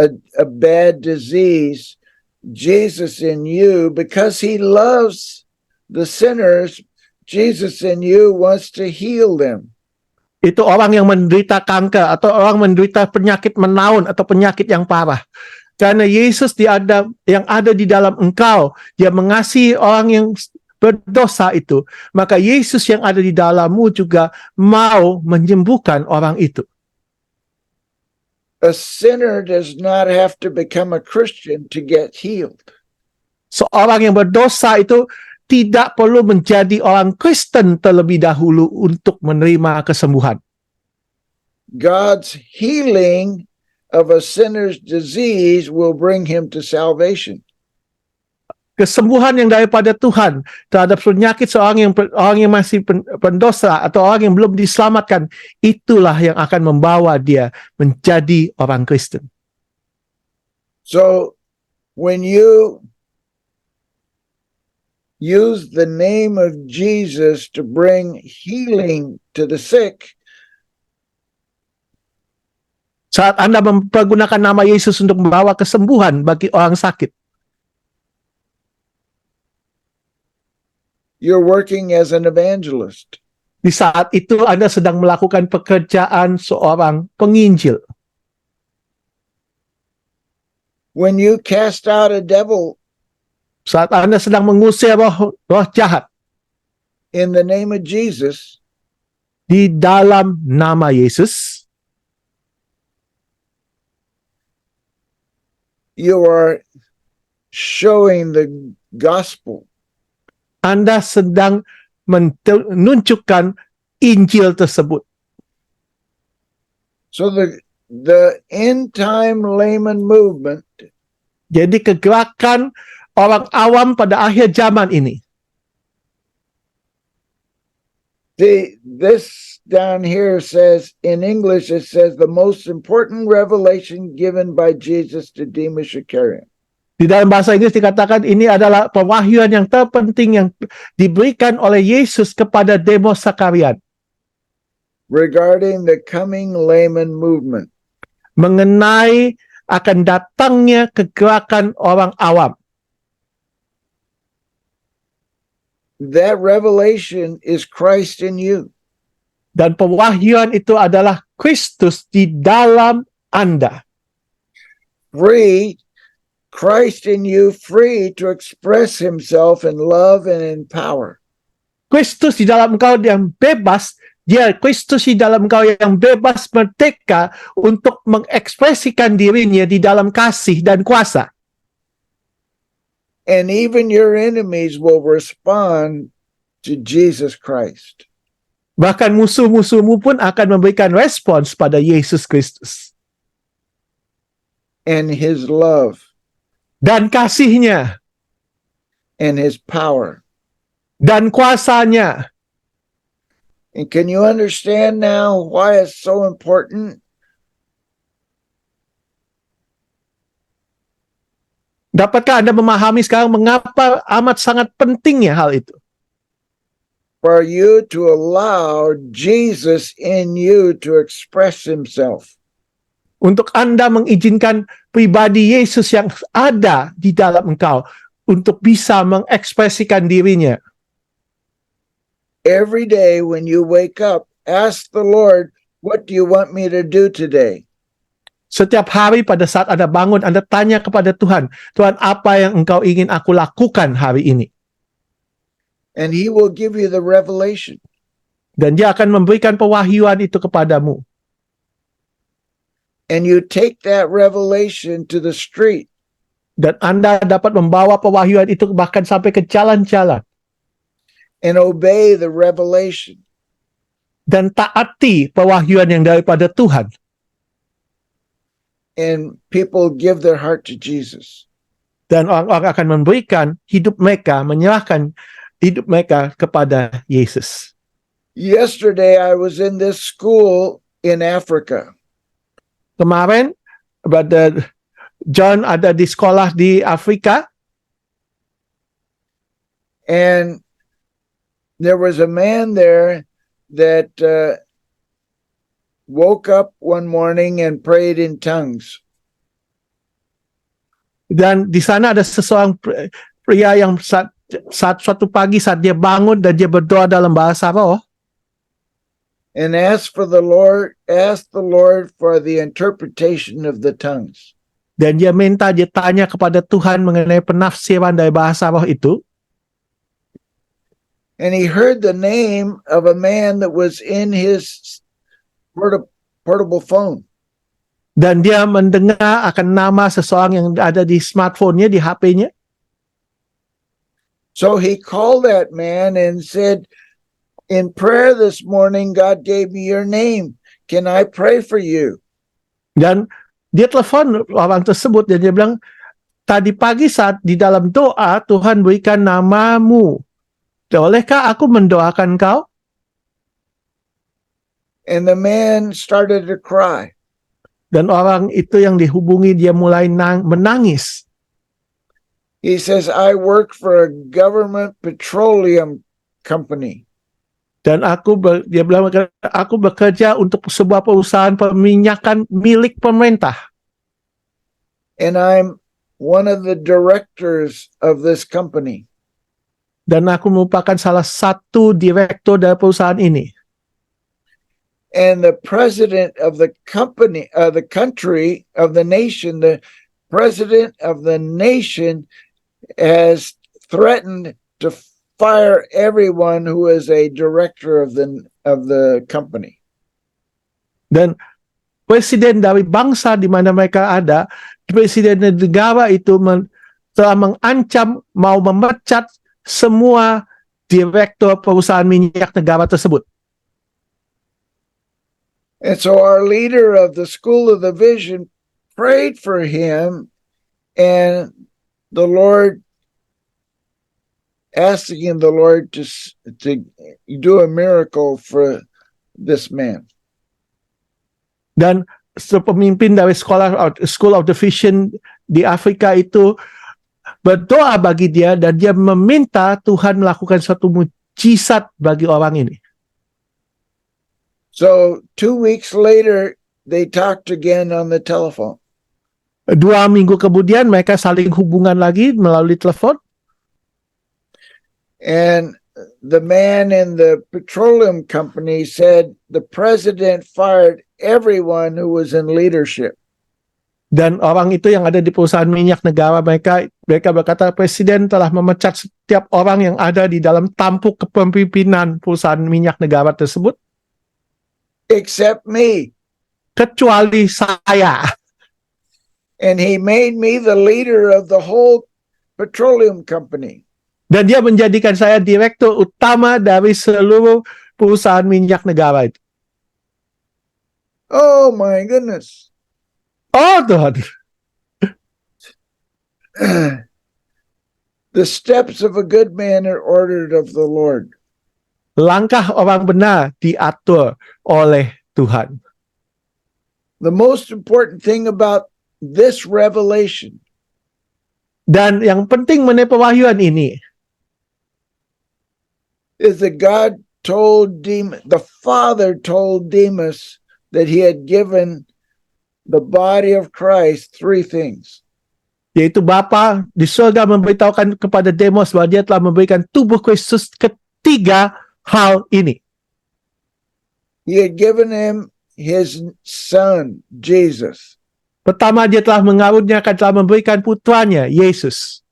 a bad disease, Jesus in you, because he loves the sinners, Jesus in you wants to heal them. Itu orang yang menderita kanker atau orang menderita penyakit menaun atau penyakit yang parah. Karena Yesus yang ada di dalam engkau, dia mengasihi orang yang berdosa itu, maka Yesus yang ada di dalammu juga mau menyembuhkan orang itu. A sinner does not have to become a Christian to get healed. Seorang yang berdosa itu tidak perlu menjadi orang Kristen terlebih dahulu untuk menerima kesembuhan. God's healing of a sinner's disease will bring him to salvation. Kesembuhan yang daripada Tuhan terhadap penyakit orang yang masih pendosa atau orang yang belum diselamatkan, itulah yang akan membawa dia menjadi orang Kristen. So when you use the name of Jesus to bring healing to the sick, saat Anda mempergunakan nama Yesus untuk membawa kesembuhan bagi orang sakit, you're working as an evangelist. di saat itu Anda sedang melakukan pekerjaan seorang penginjil. When you cast out a devil Saat Anda sedang mengusir roh jahat in the name of Jesus, di dalam nama Yesus, you are showing the gospel. Anda sedang menunjukkan Injil tersebut. So the end time layman movement Jadi kegerakan orang awam pada akhir zaman ini. This down here says, in English, it says the most important revelation given by Jesus to Demas Shakarian. Di dalam bahasa Inggris dikatakan ini adalah pewahyuan yang terpenting yang diberikan oleh Yesus kepada Demos Sakarian Regarding the coming layman movement. mengenai akan datangnya kegerakan orang awam. That revelation is Christ in you. Dan pewahyuan itu adalah Kristus di dalam Anda. Free, Christ in you, free to express himself in love and in power. Kristus di dalam engkau yang bebas, dia Kristus di dalam engkau yang bebas merdeka untuk mengekspresikan dirinya di dalam kasih dan kuasa. And even your enemies will respond to Jesus Christ. Bahkan musuh-musuhmu pun akan memberikan respons pada Yesus Kristus. And his love Dan kasihnya, and his power. dan kuasanya. And can you understand now why it's so important? Dapatkah Anda memahami sekarang mengapa amat sangat pentingnya hal itu? For you to allow Jesus in you to express himself. Untuk Anda mengizinkan pribadi Yesus yang ada di dalam engkau untuk bisa mengekspresikan dirinya. Every day when you wake up, ask the Lord, what do you want me to do today? Setiap hari pada saat Anda bangun, Anda tanya kepada Tuhan, Tuhan, apa yang engkau ingin aku lakukan hari ini? And he will give you the revelation. Dan dia akan memberikan pewahyuan itu kepadamu. And you take that revelation to the street. Dan Anda dapat membawa pewahyuan itu bahkan sampai ke jalan-jalan. And obey the revelation. Dan taati pewahyuan yang daripada Tuhan. And people give their heart to Jesus. Dan orang-orang akan memberikan hidup mereka, menyerahkan hidup mereka kepada Yesus. Yesterday, I was in this school in Africa. Kemarin, Brother John ada di sekolah di Afrika. And there was a man there that woke up one morning and prayed in tongues. Dan di sana ada seseorang pria yang saat suatu pagi saat dia bangun dan dia berdoa dalam bahasa roh. And asked the Lord for the interpretation of the tongues. dan dia tanya kepada Tuhan mengenai penafsiran dari bahasa roh itu. And he heard the name of a man that was in his portable phone. Dan dia mendengar akan nama seseorang yang ada di smartphone-nya, di HP-nya. So he called that man and said, in prayer this morning, God gave me your name. Can I pray for you? Dan dia telepon orang tersebut dan dia bilang, tadi pagi saat di dalam doa Tuhan berikan namamu. Bolehkah aku mendoakan kau? And the man started to cry. Dan orang itu yang dihubungi dia mulai menangis. He says, I work for a government petroleum company. Dan dia bilang, aku bekerja untuk sebuah perusahaan peminyakan milik pemerintah. And I'm one of the directors of this company. Dan aku merupakan salah satu direktur dari perusahaan ini. And the president of the company, the country of the nation, the president of the nation has threatened to fire everyone who is a director of the company. Dan presiden dari bangsa di mana mereka ada, presiden negara itu telah mengancam mau memecat semua direktur perusahaan minyak negara tersebut. And so our leader of the School of the Vision prayed for him, and the Lord, asking the Lord to do a miracle for this man. Dan pemimpin dari School of the Vision di Afrika itu berdoa bagi dia dan dia meminta Tuhan melakukan suatu mujizat bagi orang ini. So 2 weeks later, they talked again on the telephone. 2 minggu kemudian mereka saling hubungan lagi melalui telepon. And the man in the petroleum company said the president fired everyone who was in leadership. Dan orang itu yang ada di perusahaan minyak negara mereka berkata presiden telah memecat setiap orang yang ada di dalam tampuk kepemimpinan perusahaan minyak negara tersebut. Except me. Kecuali saya. And he made me the leader of the whole petroleum company. Dan dia menjadikan saya direktur utama dari seluruh perusahaan minyak negara itu. Oh my goodness. Oh Tuhan. The steps of a good man are ordered of the Lord. Langkah orang benar diatur oleh Tuhan. The most important thing about this revelation Dan yang penting mengenai pewahyuan ini is that God told Demas, the Father told Demas that he had given the body of Christ 3 things. yaitu Bapa di surga memberitahukan kepada Demos bahwa dia telah memberikan tubuh Kristus ketiga hal ini. He had given him his son, Jesus. Pertama, dia telah mengaruniakan, telah memberikan putranya, Yesus.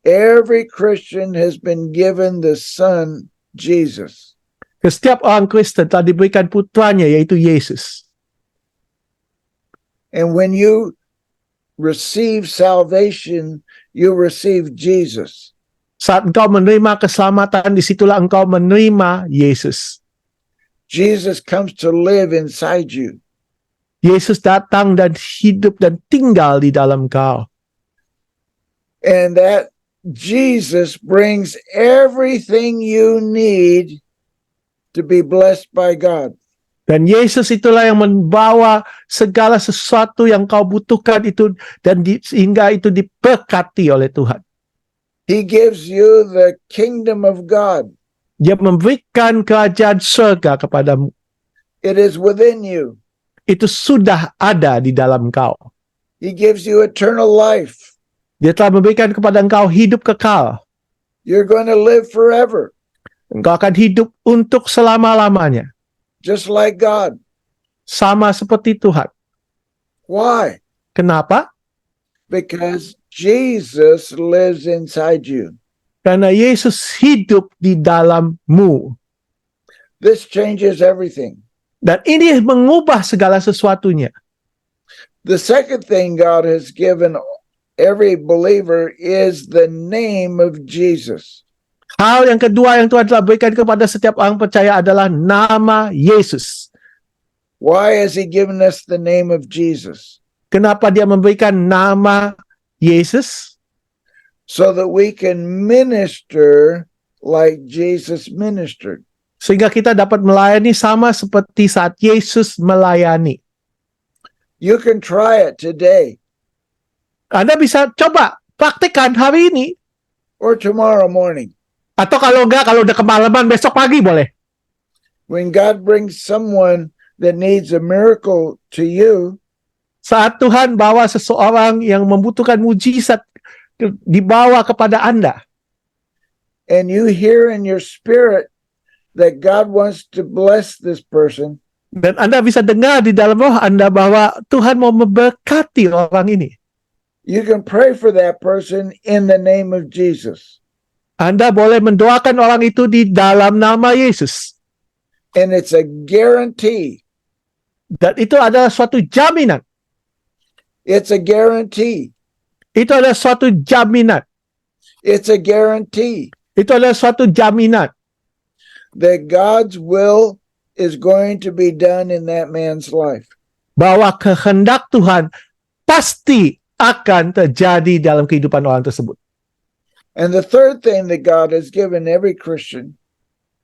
Every Christian has been given the son, Jesus. Setiap orang Kristen telah diberikan putranya, yaitu Yesus. And when you receive salvation, you receive Jesus. Saat engkau menerima keselamatan, disitulah engkau menerima Yesus. Jesus comes to live inside you. Yesus datang dan hidup dan tinggal di dalam engkau. And that Jesus brings everything you need to be blessed by God. Dan Yesus itulah yang membawa segala sesuatu yang kau butuhkan itu dan sehingga itu diberkati oleh Tuhan. He gives you the kingdom of God. Dia memberikan kerajaan surga kepadamu. It is within you. Itu sudah ada di dalam engkau. He gives you eternal life. Dia telah memberikan kepada engkau hidup kekal. You're going to live forever, Engkau akan hidup untuk selama-lamanya. just like God. Sama seperti Tuhan. Why? Kenapa? Because Jesus lives inside you. Karena Yesus hidup di dalammu. This changes everything. Dan ini mengubah segala sesuatunya. The second thing God has given every believer is the name of Jesus. Hal yang kedua yang Tuhan telah berikan kepada setiap orang percaya adalah nama Yesus. Why has He given us the name of Jesus? Kenapa dia memberikan nama Yesus? So that we can minister like Jesus ministered. Sehingga kita dapat melayani sama seperti saat Yesus melayani. You can try it today Anda bisa coba praktikkan hari ini. or tomorrow morning. Atau kalau enggak, kalau udah kemalaman, besok pagi boleh. When God brings someone that needs a miracle to you, Saat Tuhan bawa seseorang yang membutuhkan mujizat dibawa kepada Anda. and you hear in your spirit that God wants to bless this person, Dan Anda bisa dengar di dalam roh Anda bahwa Tuhan mau memberkati orang ini. you can pray for that person in the name of Jesus. Anda boleh mendoakan orang itu di dalam nama Yesus. And it's a guarantee. Dan itu adalah suatu jaminan. It's a guarantee. Itu adalah suatu jaminan. It's a guarantee Itu adalah suatu jaminan that God's will is going to be done in that man's life. bahwa kehendak Tuhan pasti akan terjadi dalam kehidupan orang tersebut. And the third thing that God has given every Christian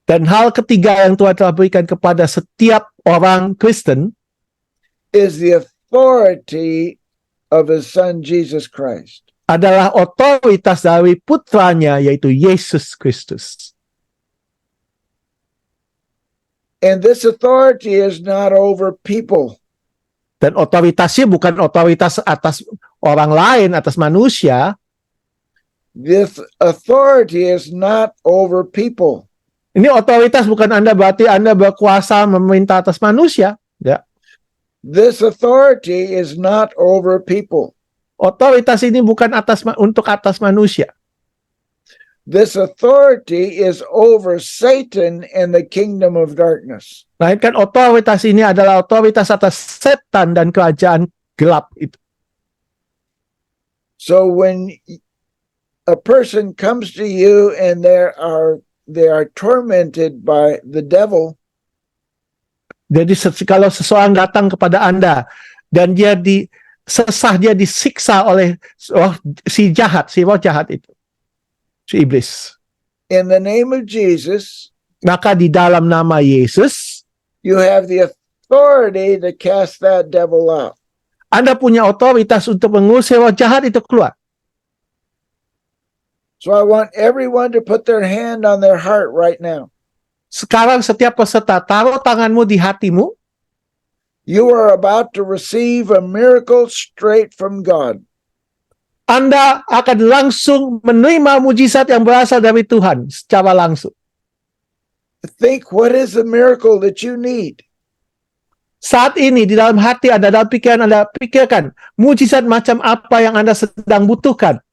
Dan hal ketiga yang Tuhan telah berikan kepada setiap orang Kristen is the authority of His Son Jesus Christ. adalah otoritas dari putranya, yaitu Yesus Kristus. And this authority is not over people. Dan otoritasnya bukan otoritas atas orang lain, atas manusia. This authority is not over people. Ini otoritas bukan berarti Anda berkuasa memerintah atas manusia. Ya. This authority is not over people. Otoritas ini bukan untuk atas manusia. This authority is over Satan and the kingdom of darkness. Melainkan otoritas ini adalah otoritas atas setan dan kerajaan gelap itu. So when a person comes to you and they are tormented by the devil, Jadi kalau seseorang datang kepada Anda dan dia dia disiksa oleh si roh jahat itu, si iblis. in the name of Jesus, Maka di dalam nama Yesus, you have the authority to cast that devil out. Anda punya otoritas untuk mengusir roh jahat itu keluar. So I want everyone to put their hand on their heart right now. Sekarang setiap peserta, taruh tanganmu di hatimu. You are about to receive a miracle straight from God. Anda akan langsung menerima mujizat yang berasal dari Tuhan secara langsung. Think, what is the miracle that you need? Saat ini di dalam hati Anda, dalam pikiran Anda, pikirkan mujizat macam apa yang Anda sedang butuhkan.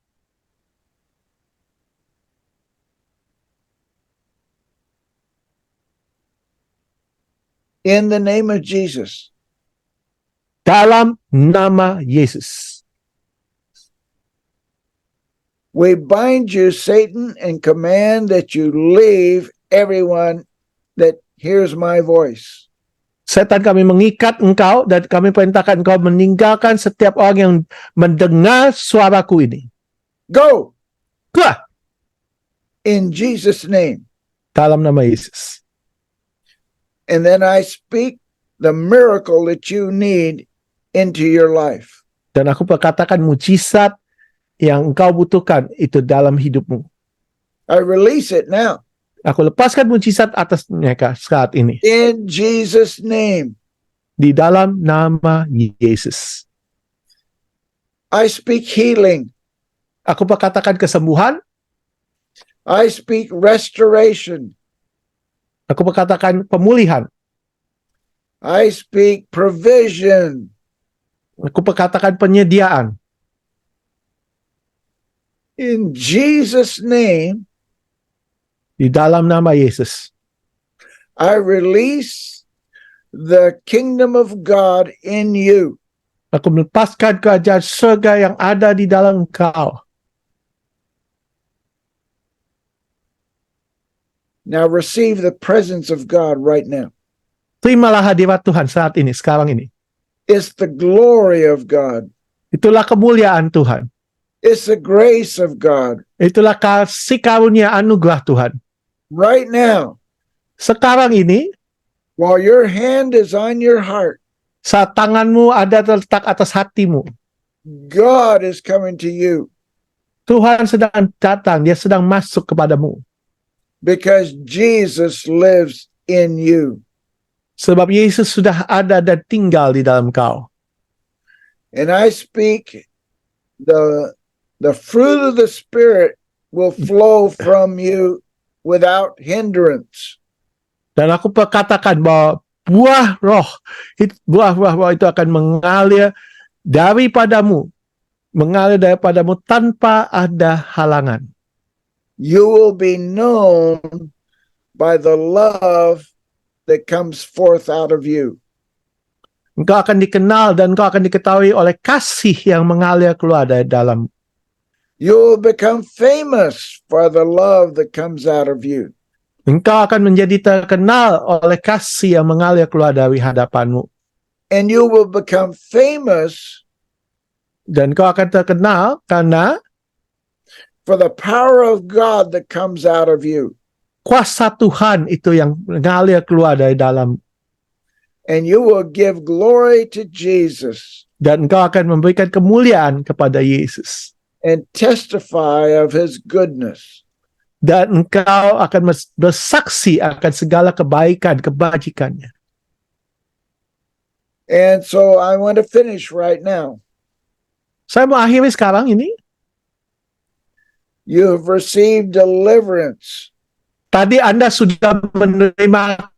In the name of Jesus. Dalam nama Yesus. We bind you, Satan, and command that you leave everyone that hears my voice. Setan, kami mengikat engkau dan kami perintahkan engkau meninggalkan setiap orang yang mendengar suaraku ini. Go! Keluar In Jesus' name. dalam nama Yesus. And then I speak the miracle that you need into your life. Dan aku berkatakan mujizat yang engkau butuhkan itu dalam hidupmu. I release it now. Aku lepaskan mujizat atas mereka saat ini. In Jesus' name. Di dalam nama Yesus. I speak healing. Aku berkatakan kesembuhan. I speak restoration. Aku berkatakan pemulihan. I speak provision. Aku perkatakan penyediaan. In Jesus' name, Di dalam nama Yesus. I release the kingdom of God in you. Aku melepaskan kerajaan surga yang ada di dalam engkau. Now receive the presence of God right now. Terimalah hadirat Tuhan saat ini, sekarang ini. It's the glory of God. Itulah kemuliaan Tuhan. It's the grace of God. Itulah kasih karunia anugerah Tuhan. Right now, Sekarang ini, while your hand is on your heart, saat tanganmu ada terletak atas hatimu, God is coming to you Tuhan sedang datang, dia sedang masuk kepadamu. because Jesus lives in you. Sebab Yesus sudah ada dan tinggal di dalam kau. And I speak the fruit of the Spirit will flow from you without hindrance. Dan aku perkatakan bahwa buah roh itu akan mengalir daripadamu tanpa ada halangan. You will be known by the love that comes forth out of you. Engkau akan dikenal dan engkau akan diketahui oleh kasih yang mengalir keluar dari dalam. You will become famous for the love that comes out of you. Engkau akan menjadi terkenal oleh kasih yang mengalir keluar dari hadapanmu. And you will become famous Dan engkau akan terkenal karena for the power of God that comes out of you. kuasa Tuhan itu yang mengalir keluar dari dalam. And you will give glory to Jesus Dan engkau akan memberikan kemuliaan kepada Yesus. and testify of his goodness. Dan engkau akan bersaksi akan segala kebaikan, kebajikannya. And so I want to finish right now. Saya mau akhiri sekarang ini. You have received deliverance Tadi Anda sudah menerima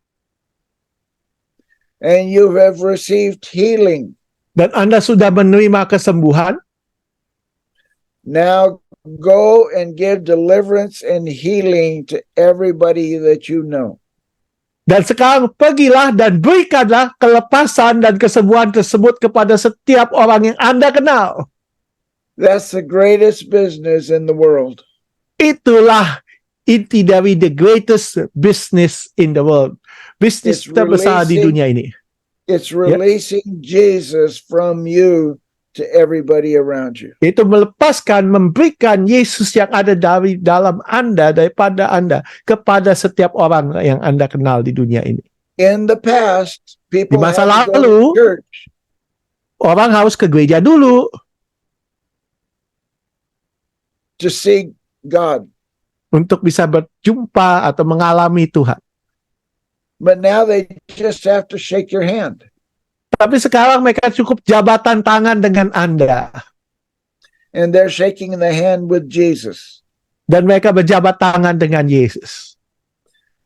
and you have received healing. dan Anda sudah menerima kesembuhan. Now go and give deliverance and healing to everybody that you know. Dan sekarang pergilah dan berikanlah kelepasan dan kesembuhan tersebut kepada setiap orang yang Anda kenal. That's the greatest business in the world. Itulah inti dari the greatest business in the world. Bisnis It's terbesar di releasing- dunia ini. It's releasing Jesus from you to everybody around you. Itu melepaskan, memberikan Yesus yang ada dari dalam Anda, daripada Anda, kepada setiap orang yang Anda kenal di dunia ini. In the past, people Di masa had to go lalu, to church Orang harus ke gereja dulu to see God. untuk bisa berjumpa atau mengalami Tuhan. But now they just have to shake your hand. Tapi sekarang mereka cukup jabatan tangan dengan Anda. And they're shaking the hand with Jesus Dan mereka berjabat tangan dengan Yesus.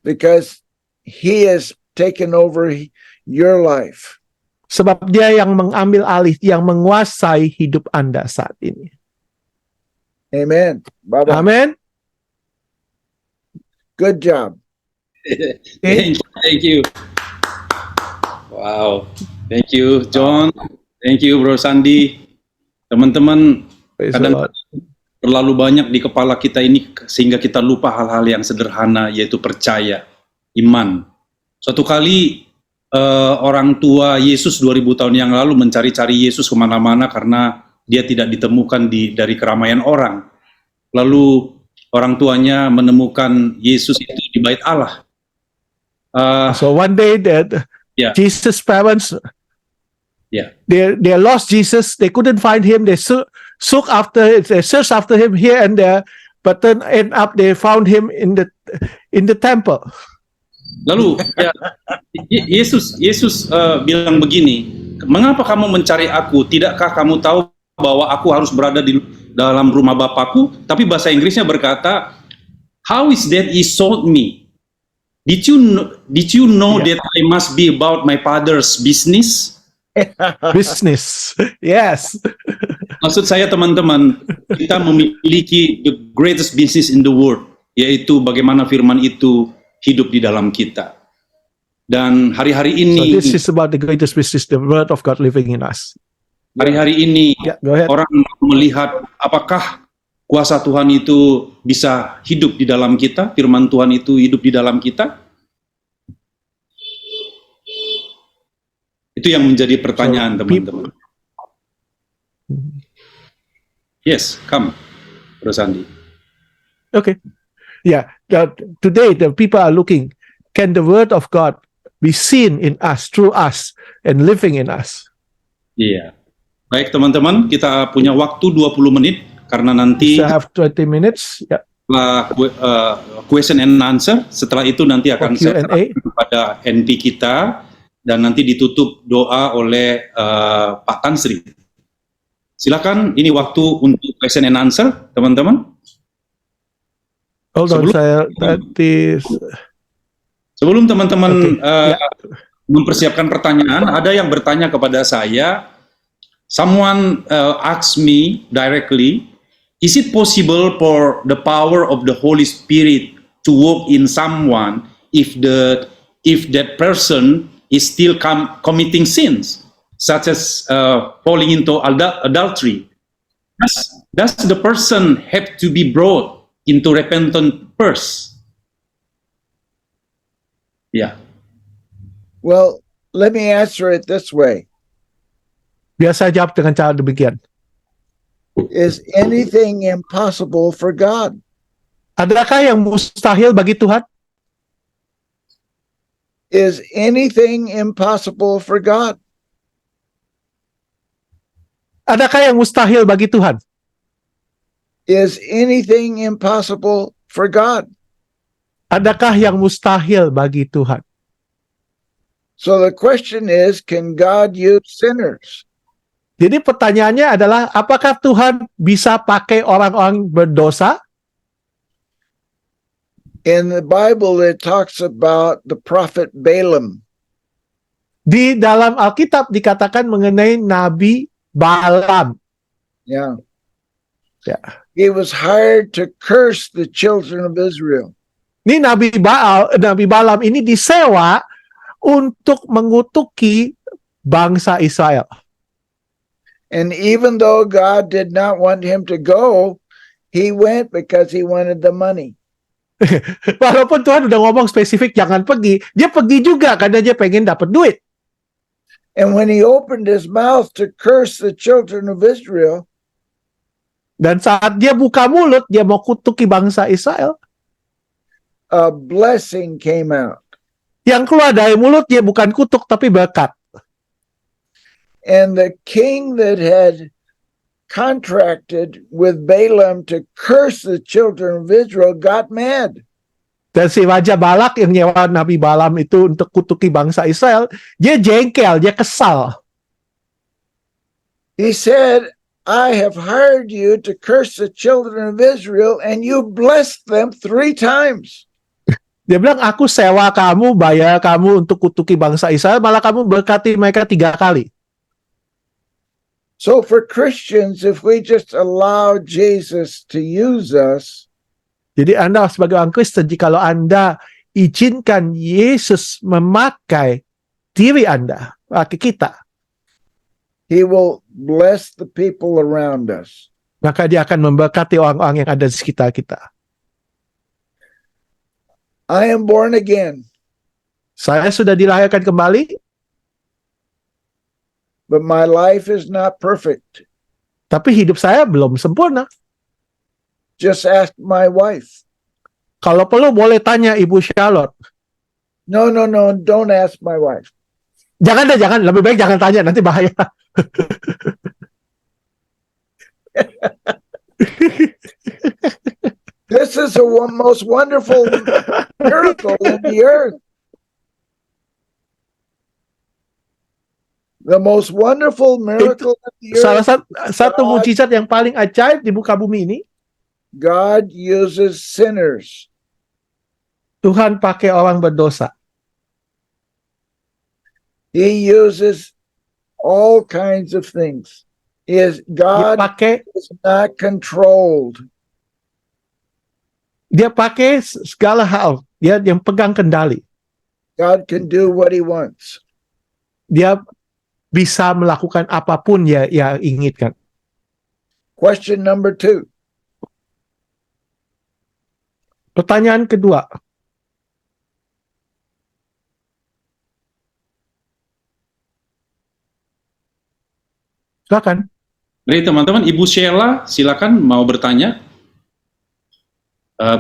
because he has taken over your life. Sebab dia yang mengambil alih, yang menguasai hidup Anda saat ini. Amen. Bye-bye. Amin. Good job. Thank you. Wow. Thank you, John. Thank you, Bro Sandi. Teman-teman, Praise the kadang Lord. terlalu banyak di kepala kita ini sehingga kita lupa hal-hal yang sederhana, yaitu percaya, iman. Suatu kali orang tua Yesus 2000 tahun yang lalu mencari-cari Yesus kemana-mana karena dia tidak ditemukan dari keramaian orang. Lalu orang tuanya menemukan Yesus itu di Bait Allah. So one day that Yeah. Jesus' parents, Yeah. they lost Jesus. They couldn't find him. They searched after him here and there, but then end up they found him in the temple. Lalu ya, Yesus bilang begini, mengapa kamu mencari aku? Tidakkah kamu tahu bahwa aku harus berada di dalam rumah Bapakku? Tapi bahasa Inggrisnya berkata, how is that he sought me? Did you know Yeah. that I must be about my father's business? Business. Yes. Maksud saya teman-teman, kita memiliki the greatest business in the world, yaitu bagaimana firman itu hidup di dalam kita. Dan hari-hari So ini, this is about the greatest business, the word of God living in us. hari-hari ini Yeah, go ahead. orang melihat apakah kuasa Tuhan itu bisa hidup di dalam kita, firman Tuhan itu hidup di dalam kita. Itu yang menjadi pertanyaan teman-teman. Yes, come, Bro Sandi. Okay. Yeah. Today, the people are looking, can the word of God be seen in us, through us, and living in us? Iya. Baik teman-teman, kita punya waktu 20 menit karena nanti So I have 20 minutes. Yeah. setelah question and answer, setelah itu nanti akan For saya Q&A. serahkan kepada NP kita dan nanti ditutup doa oleh Pak Tan Sri. Silakan, ini waktu untuk question and answer, teman-teman. Hold on, saya tadi. Sebelum teman-teman Okay, mempersiapkan pertanyaan, ada yang bertanya kepada saya, someone asked me directly, is it possible for the power of the Holy Spirit to work in someone if that person is still committing sins, such as falling into adultery? Does the person have to be brought into repentance first? Yeah. Well, let me answer it this way. biar saya jawab dengan cara demikian. Is anything impossible for God? Adakah yang mustahil bagi Tuhan? Is anything impossible for God? Adakah yang mustahil bagi Tuhan? Is anything impossible for God? Adakah yang mustahil bagi Tuhan? So the question is, can God use sinners? Jadi pertanyaannya adalah, apakah Tuhan bisa pakai orang-orang berdosa? In the Bible, it talks about the prophet Balaam. Di dalam Alkitab dikatakan mengenai Nabi Balaam. Yeah. Yeah. He was hired to curse the children of Israel. Ini Nabi Balaam ini disewa untuk mengutuki bangsa Israel. And even though God did not want him to go, he went because he wanted the money. Walaupun Tuhan udah ngomong spesifik jangan pergi, dia pergi juga karena dia pengen dapat duit. And when he opened his mouth to curse the children of Israel, Dan saat dia buka mulut, dia mau kutuki bangsa Israel, a blessing came out. yang keluar dari mulut dia bukan kutuk tapi berkat. And the king that had contracted with Balaam to curse the children of Israel got mad. Dan si Raja Balak yang nyewa Nabi Balaam itu untuk kutuki bangsa Israel, dia jengkel, dia kesal. He said, I have hired you to curse the children of Israel, and you blessed them 3 times. Dia bilang, aku sewa kamu, bayar kamu untuk kutuki bangsa Israel, malah kamu berkati mereka 3 kali. So for Christians, if we just allow Jesus to use us, Jadi Anda sebagai orang Kristen, jikalau Anda izinkan Yesus memakai diri Anda, pakai kita, he will bless the people around us. maka dia akan memberkati orang-orang yang ada di sekitar kita. I am born again, Saya sudah dilahirkan kembali, but my life is not perfect. tapi hidup saya belum sempurna. Just ask my wife. Kalau perlu boleh tanya Ibu Charlotte. No, don't ask my wife. Jangan, lebih baik jangan tanya, nanti bahaya. This is the most wonderful miracle in the earth. The most wonderful miracle in the Salah earth. satu mujizat yang paling ajaib di muka bumi ini, God uses sinners. Tuhan pakai orang berdosa. He uses all kinds of things. Dia God pakai is not controlled. segala hal. Dia yang pegang kendali. God can do what he wants. Dia bisa melakukan apapun yang inginkan. Question number 2. Pertanyaan kedua. Silakan. Baik teman-teman, Ibu Sheila silakan mau bertanya.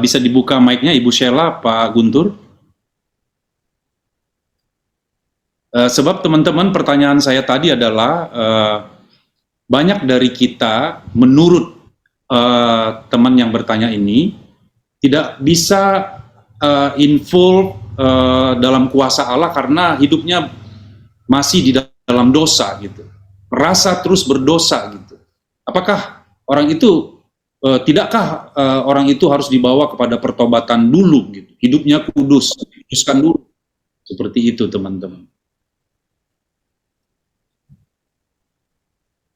Bisa dibuka mic-nya Ibu Sheila, Pak Guntur. Sebab teman-teman, pertanyaan saya tadi adalah banyak dari kita menurut teman yang bertanya ini tidak bisa involve dalam kuasa Allah karena hidupnya masih di dalam dosa gitu, merasa terus berdosa gitu. Apakah orang itu tidakkah orang itu harus dibawa kepada pertobatan dulu gitu, hidupnya kuduskan dulu, seperti itu teman-teman.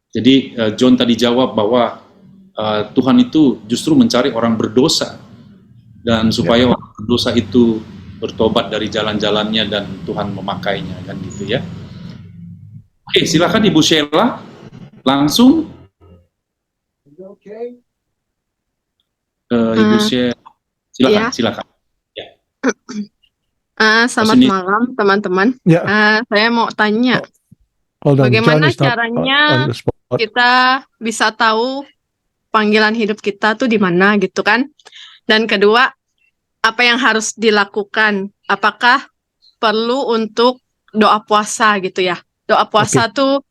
Jadi John tadi jawab bahwa Tuhan itu justru mencari orang berdosa dan supaya orang berdosa itu bertobat dari jalan-jalannya dan Tuhan memakainya, kan gitu ya. Oke, silakan Ibu Sheila langsung. Okay. Ibu Sheila, silakan, Iya. silakan. Selamat Sini. malam teman-teman. Ya. Saya mau tanya, Hold on, bagaimana John is not caranya on the spot. kita bisa tahu panggilan hidup kita tuh di mana gitu kan? Dan kedua, apa yang harus dilakukan? Apakah perlu untuk doa puasa gitu ya? Doa puasa tuh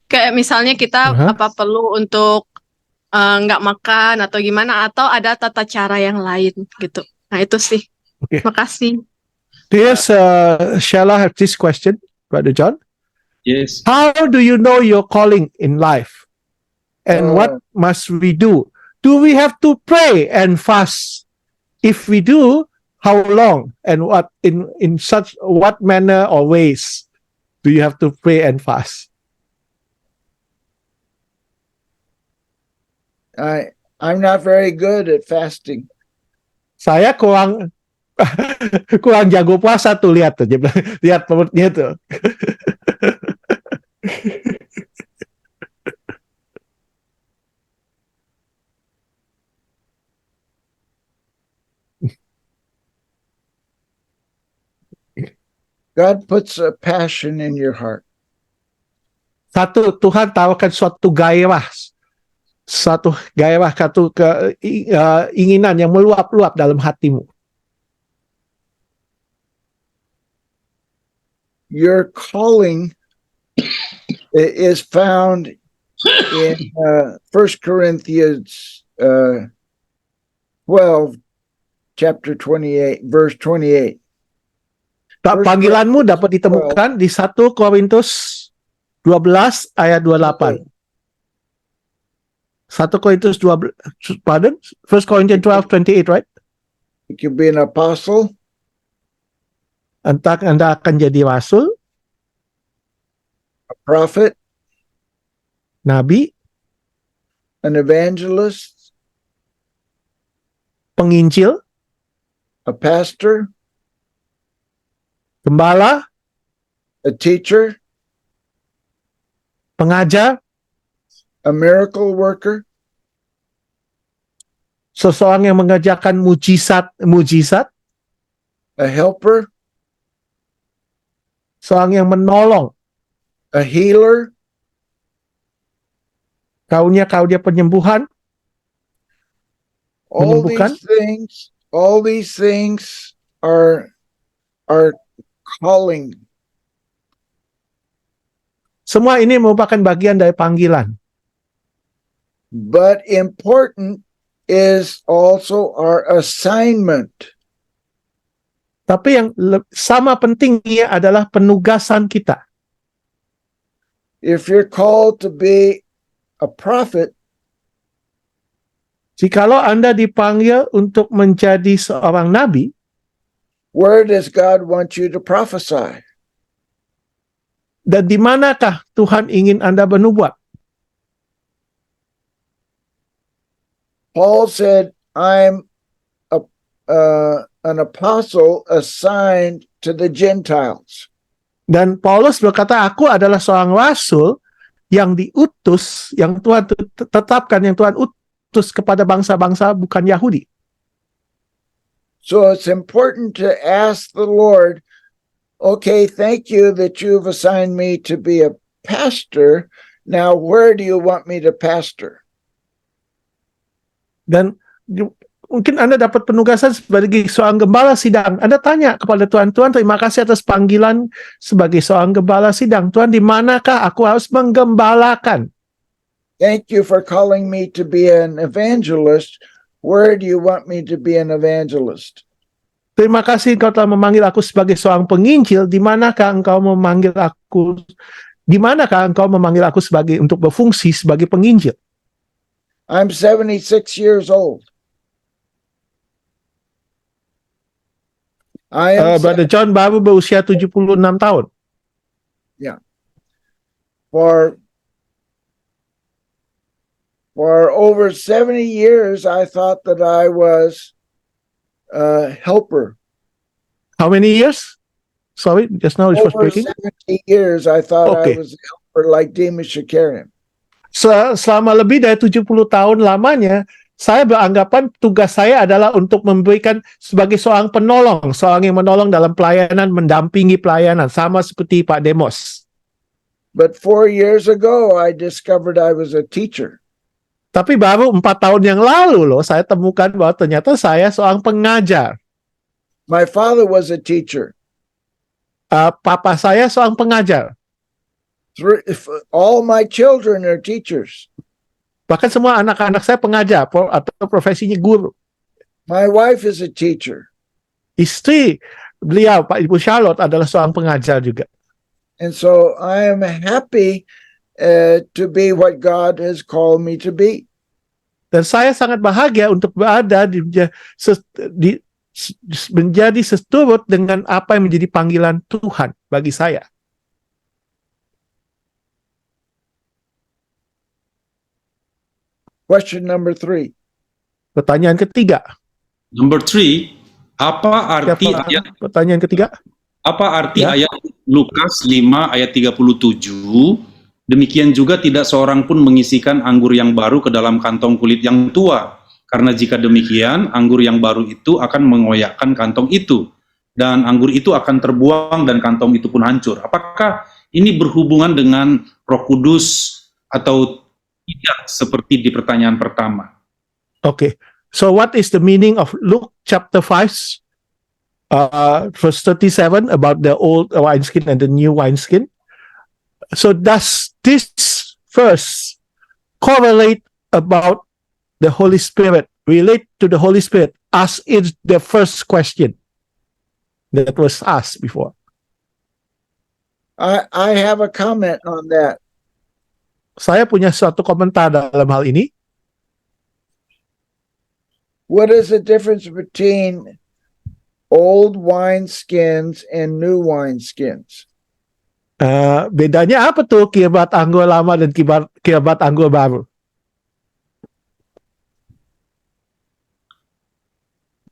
kayak misalnya kita apa perlu untuk nggak makan atau gimana? Atau ada tata cara yang lain gitu? Nah itu sih. Oke. Makasih. Yes, shall I have this question, Brother John? Yes. How do you know your calling in life? And what must we do? Do we have to pray and fast? If we do, how long? And what in such what manner or ways do you have to pray and fast? I'm not very good at fasting. Saya kurang jago puasa tuh, lihat tuh, lihat perutnya tuh. God puts a passion in your heart. Satu, Tuhan tawarkan suatu gairah, satu keinginan yang meluap-luap dalam hatimu. Your calling is found in 1 Corinthians 12, chapter 28, verse 28. Panggilanmu dapat ditemukan di 1 Korintus 12 ayat 28. 1 Korintus 12, pardon? 1 Corinthians 12:28, right? You can be an apostle, Entah Anda akan jadi rasul, a prophet, nabi, an evangelist, penginjil, a pastor, gembala, a teacher, pengajar, a miracle worker, seseorang yang mengerjakan mujizat, a helper, seorang yang menolong, a healer, kaunya penyembuhan, all menyembuhkan. these things are calling. Semua ini merupakan bagian dari panggilan. But important is also our assignment. Tapi yang sama pentingnya adalah penugasan kita. If you're called to be a prophet, Jikalau Anda dipanggil untuk menjadi seorang nabi, where does God want you to prophesy? Dan di manakah Tuhan ingin Anda bernubuat? Paul said, I'm an apostle assigned to the Gentiles. Dan Paulus berkata, aku adalah seorang rasul yang diutus, yang Tuhan tetapkan, yang Tuhan utus kepada bangsa-bangsa bukan Yahudi. So it's important to ask the Lord, okay, thank you that you've assigned me to be a pastor. Now, where do you want me to pastor? Dan mungkin Anda dapat penugasan sebagai seorang gembala sidang. Anda tanya kepada Tuhan, Tuhan terima kasih atas panggilan sebagai seorang gembala sidang. Tuhan, di manakah aku harus menggembalakan? Thank you for calling me to be an evangelist. Where do you want me to be an evangelist? Terima kasih Engkau telah memanggil aku sebagai seorang penginjil. Di manakah Engkau memanggil aku sebagai untuk berfungsi sebagai penginjil? I'm 76 years old. I am Brother John baru berusia 76 tahun. For over 70 years, I thought that I was a helper. How many years? Sorry, just now it was Over breaking. 70 years, I thought Okay. I was a helper like Demas Shakarian. Selama lebih dari 70 tahun lamanya, saya beranggapan tugas saya adalah untuk memberikan sebagai seorang penolong, seorang yang menolong dalam pelayanan, mendampingi pelayanan, sama seperti Pak Demos. But 4 years ago, I discovered I was a teacher. Tapi baru 4 tahun yang lalu loh, saya temukan bahwa ternyata saya seorang pengajar. My father was a teacher. Papa saya seorang pengajar. All my children are teachers. Bahkan semua anak-anak saya pengajar atau profesinya guru. My wife is a teacher. Istri beliau, Pak Ibu Charlotte, adalah seorang pengajar juga. And so I am happy to be what God has called me to be. Dan saya sangat bahagia untuk berada menjadi seturut dengan apa yang menjadi panggilan Tuhan bagi saya. Question number 3. Pertanyaan ketiga. Number 3, apa arti ayat Pertanyaan ketiga. Ya. ayat Lukas 5 ayat 37? Demikian juga tidak seorang pun mengisikan anggur yang baru ke dalam kantong kulit yang tua. Karena jika demikian, anggur yang baru itu akan mengoyakkan kantong itu. Dan anggur itu akan terbuang dan kantong itu pun hancur. Apakah ini berhubungan dengan Roh Kudus atau tidak seperti di pertanyaan pertama? Okay. So what is the meaning of Luke chapter 5, verse 37 about the old wineskin and the new wineskin? So does this verse correlate about the Holy Spirit, relate to the Holy Spirit, as is the first question that was asked before? I have a comment on that. Saya punya suatu komentar dalam hal ini. What is the difference between old wineskins and new wineskins? Bedanya apa tuh kirbat anggur lama dan kirbat anggur baru?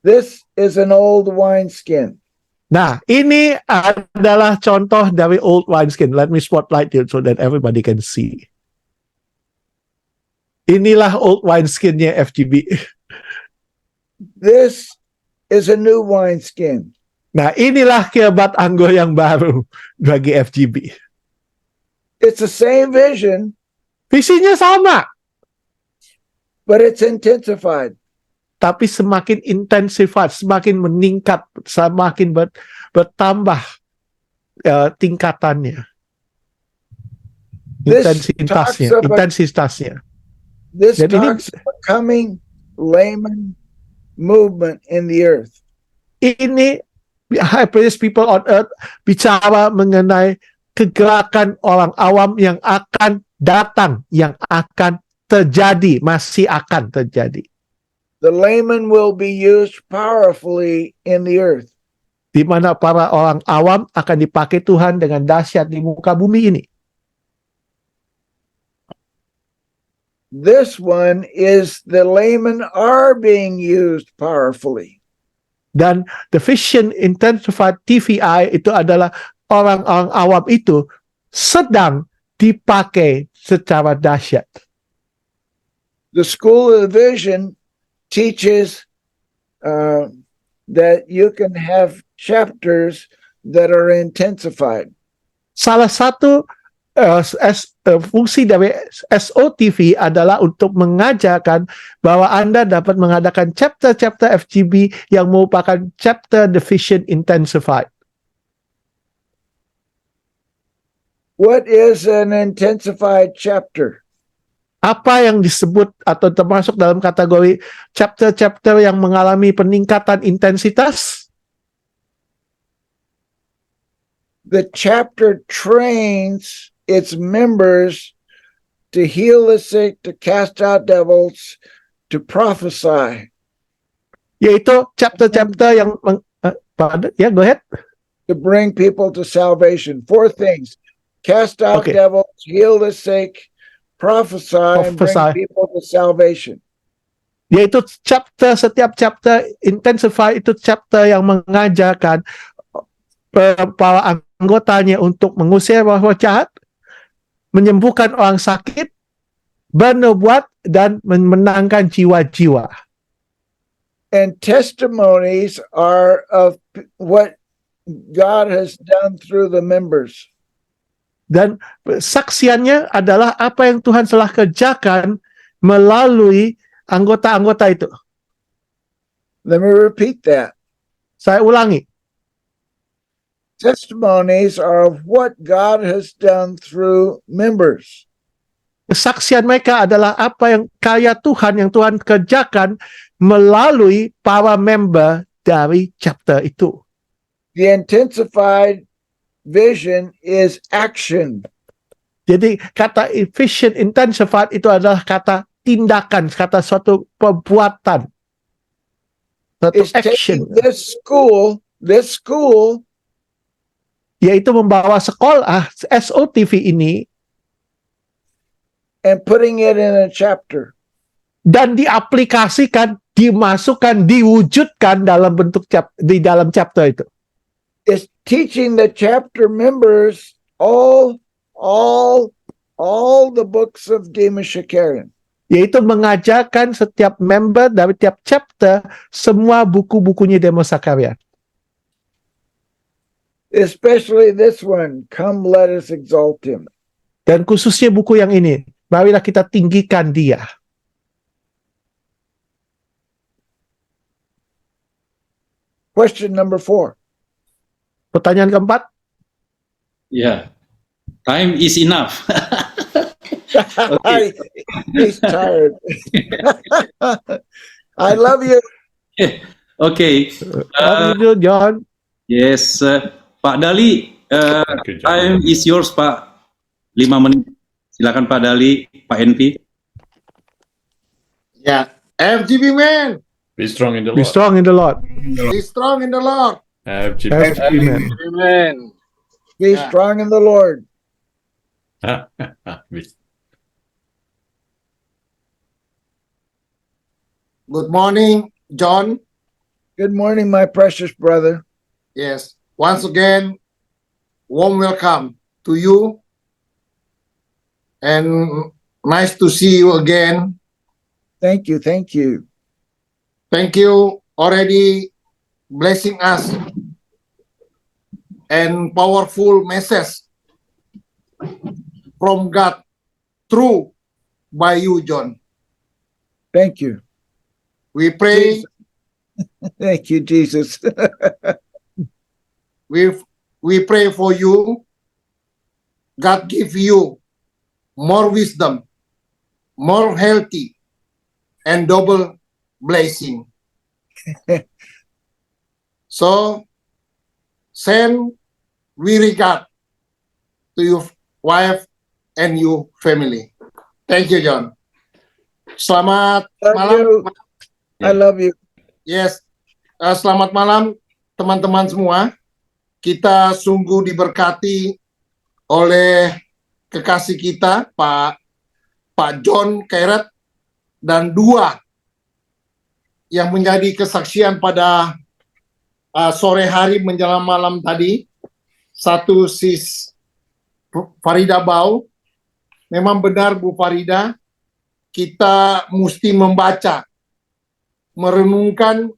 This is an old wineskin. Nah, ini adalah contoh dari old wineskin. Let me spotlight it so that everybody can see. Inilah old wineskinnya FGB. This is a new wineskin. Nah, inilah kirbat anggur yang baru bagi FGB. It's the same vision, Visinya sama, but it's intensified. tapi semakin intensifat, semakin meningkat, semakin bertambah tingkatannya. Intensitasnya. This Jadi ini- talks about coming layman movement in the earth. Ini high priest people on earth bicara mengenai kegerakan orang awam yang akan datang, yang akan terjadi, masih akan terjadi. The layman will be used powerfully in the earth. di mana para orang awam akan dipakai Tuhan dengan dahsyat di muka bumi ini. This one is the laymen are being used powerfully. Dan the Vision Intensified TVI itu adalah orang-orang awam itu sedang dipakai secara dahsyat. The School of the Vision teaches that you can have chapters that are intensified. Salah satu fungsi dari SOTV adalah untuk mengajarkan bahwa Anda dapat mengadakan chapter-chapter FGB yang merupakan chapter the Vision Intensified. What is an intensified chapter? Apa yang disebut atau termasuk dalam kategori chapter-chapter yang mengalami peningkatan intensitas? The chapter trains its members to heal the sick, to cast out devils, to prophesy. Yaitu chapter-chapter yang ya, go ahead. To bring people to salvation. 4 things: cast out Okay. devils, heal the sick, prophesy, and bring Prophesy. people to salvation. Yaitu setiap chapter intensify itu chapter yang mengajarkan para anggotanya untuk mengusir roh jahat, menyembuhkan orang sakit, bernubuat, dan memenangkan jiwa-jiwa. And testimonies are of what God has done through the members. Dan saksiannya adalah apa yang Tuhan telah kerjakan melalui anggota-anggota itu. Let me repeat that. Saya ulangi. Testimonies are of what God has done through members. Kesaksian mereka adalah apa yang karya Tuhan yang Tuhan kerjakan melalui para member dari chapter itu. The intensified vision is action. Jadi kata Vision Intensified itu adalah kata tindakan, kata suatu perbuatan, suatu It's action, taking this school, yaitu membawa sekolah SOTV ini and putting it in a chapter. dan diaplikasikan, dimasukkan, diwujudkan dalam bentuk di dalam chapter itu. It's teaching the chapter members all the books of Demas Shakarian. Yaitu mengajarkan setiap member dari tiap chapter semua buku-bukunya Demos Sakarian. Especially this one, Come Let Us Exalt Him. Dan khususnya buku yang ini, marilah kita tinggikan dia. Question number 4. Pertanyaan keempat, Ya, time is enough. Okay. He's tired. I love you. Okay. How do you do, John? Yes, Pak Dali, Thank you, John. time is yours, Pak. 5 menit. Silakan Pak Dali, Pak NP. Yeah. FGB man, Be strong in the Be Lord. strong in the Lord. be strong in the Lord. FGB. Amen. Amen. Be Yeah. strong in the Lord. Be- Good morning, John. Good morning, my precious brother. Yes. Once again, warm welcome to you. And nice to see you again. Thank you. Thank you. Thank you already blessing us and powerful message from God through by you, John. Thank you. We pray, Thank you, Jesus. we pray for you. God give you more wisdom, more healthy, and double blessing. So, send we regard to your wife and your family. Thank you, John. Selamat Love malam. you. I love you. Yes. Selamat malam teman-teman semua, kita sungguh diberkati oleh kekasih kita, Pak John Keret, dan dua yang menjadi kesaksian pada sore hari menjelang malam tadi. Satu Sis Farida Bau. Memang benar Bu Farida, kita mesti membaca, merenungkan,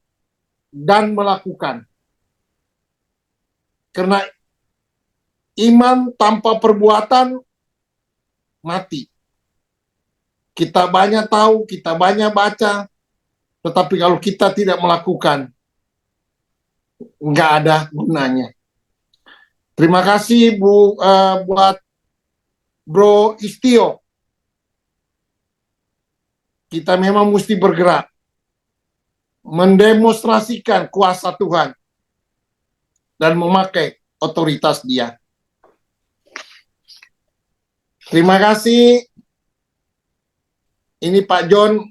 dan melakukan. Karena iman tanpa perbuatan mati. Kita banyak tahu, kita banyak baca, tetapi kalau kita tidak melakukan, nggak ada gunanya. Terima kasih buat Bro Istio. Kita memang mesti bergerak, mendemonstrasikan kuasa Tuhan, dan memakai otoritas Dia. Terima kasih. Ini Pak John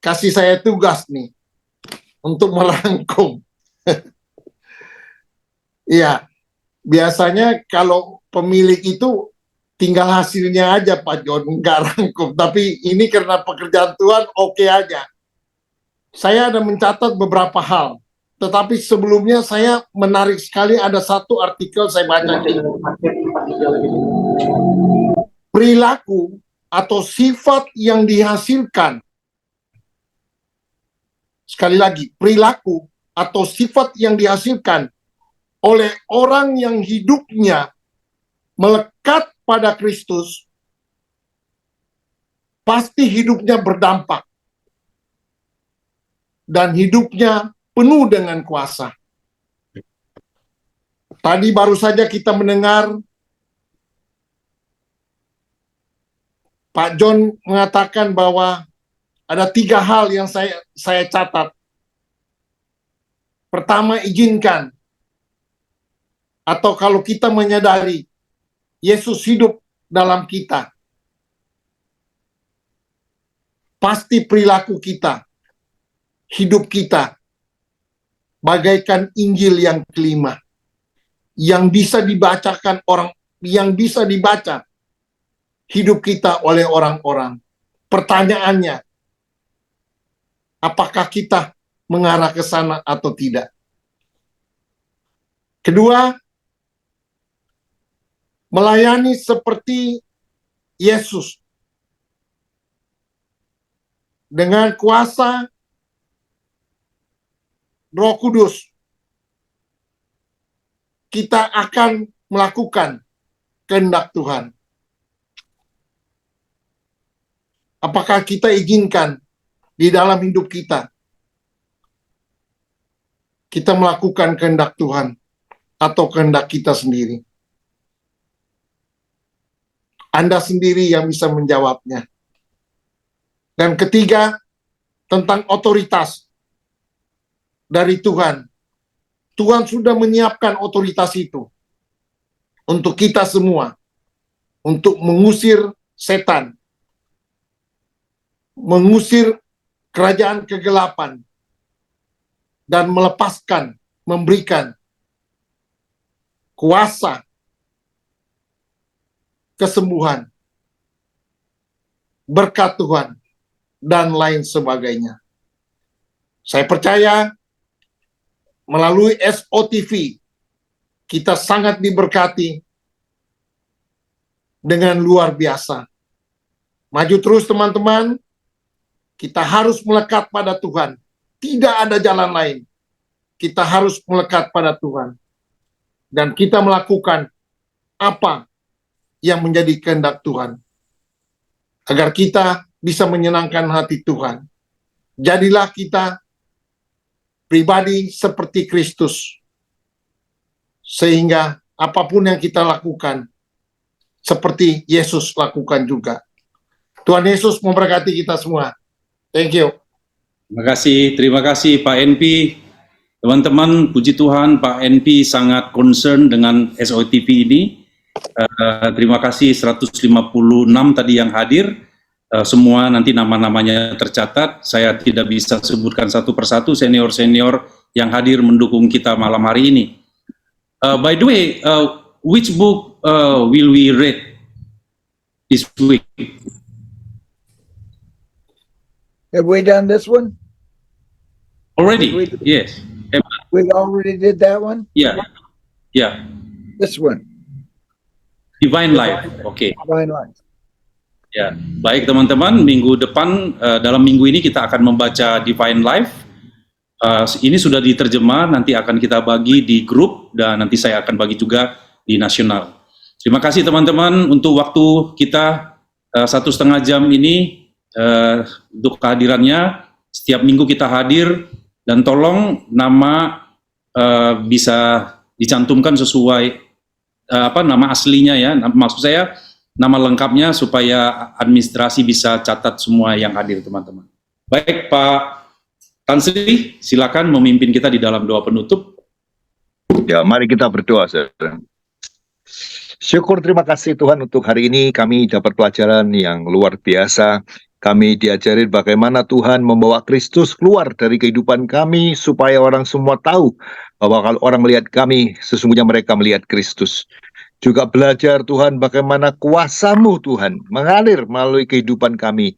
kasih saya tugas nih untuk merangkum. Iya, biasanya kalau pemilik itu tinggal hasilnya aja Pak John, nggak rangkum. Tapi ini karena pekerjaan Tuhan oke aja. Saya ada mencatat beberapa hal. Tetapi sebelumnya saya menarik sekali ada satu artikel saya baca di perilaku atau sifat yang dihasilkan. Sekali lagi, perilaku atau sifat yang dihasilkan oleh orang yang hidupnya melekat pada Kristus, pasti hidupnya berdampak dan hidupnya penuh dengan kuasa. Tadi baru saja kita mendengar Pak John mengatakan bahwa ada 3 hal yang saya catat. Pertama, izinkan. Atau kalau kita menyadari Yesus hidup dalam kita, pasti perilaku kita, hidup kita, bagaikan Injil yang kelima, yang bisa dibacakan orang, yang bisa dibaca hidup kita oleh orang-orang. Pertanyaannya, apakah kita mengarah ke sana atau tidak? Kedua, melayani seperti Yesus dengan kuasa Roh Kudus. Kita akan melakukan kehendak Tuhan. Apakah kita izinkan di dalam hidup kita melakukan kehendak Tuhan atau kehendak kita sendiri? Anda sendiri yang bisa menjawabnya. Dan ketiga, tentang otoritas dari Tuhan. Tuhan sudah menyiapkan otoritas itu untuk kita semua, untuk mengusir setan, mengusir kerajaan kegelapan, dan melepaskan, memberikan kuasa, kesembuhan, berkat Tuhan, dan lain sebagainya. Saya percaya melalui SOTV kita sangat diberkati dengan luar biasa. Maju terus teman-teman, kita harus melekat pada Tuhan. Tidak ada jalan lain. Kita harus melekat pada Tuhan. Dan kita melakukan apa yang menjadi kehendak Tuhan. Agar kita bisa menyenangkan hati Tuhan. Jadilah kita pribadi seperti Kristus. Sehingga apapun yang kita lakukan, seperti Yesus lakukan juga. Tuhan Yesus memberkati kita semua. Thank you. Terima kasih Pak NP. Teman-teman, puji Tuhan Pak NP sangat concern dengan SOTV ini. Terima kasih 156 tadi yang hadir. Semua nanti nama-namanya tercatat. Saya tidak bisa sebutkan satu persatu, senior-senior yang hadir mendukung kita malam hari ini. By the way, which book will we read this week? Have we done this one? Already? Yes. We already did that one? Yeah. Yeah. This one, Divine Life. Oke. Divine Life. Ya, baik teman-teman, minggu depan dalam minggu ini kita akan membaca Divine Life. Ini sudah diterjemah, nanti akan kita bagi di grup dan nanti saya akan bagi juga di nasional. Terima kasih teman-teman untuk waktu kita 1,5 jam ini untuk kehadirannya. Setiap minggu kita hadir dan tolong nama bisa dicantumkan sesuai nama aslinya ya. Maksud saya nama lengkapnya supaya administrasi bisa catat semua yang hadir teman-teman. Baik Pak Tan Sri, silakan memimpin kita di dalam doa penutup. Ya, mari kita berdoa, saudara. Syukur terima kasih Tuhan untuk hari ini kami dapat pelajaran yang luar biasa. Kami diajarin bagaimana Tuhan membawa Kristus keluar dari kehidupan kami supaya orang semua tahu bahwa kalau orang melihat kami, sesungguhnya mereka melihat Kristus. Juga belajar Tuhan bagaimana kuasa-Mu Tuhan mengalir melalui kehidupan kami.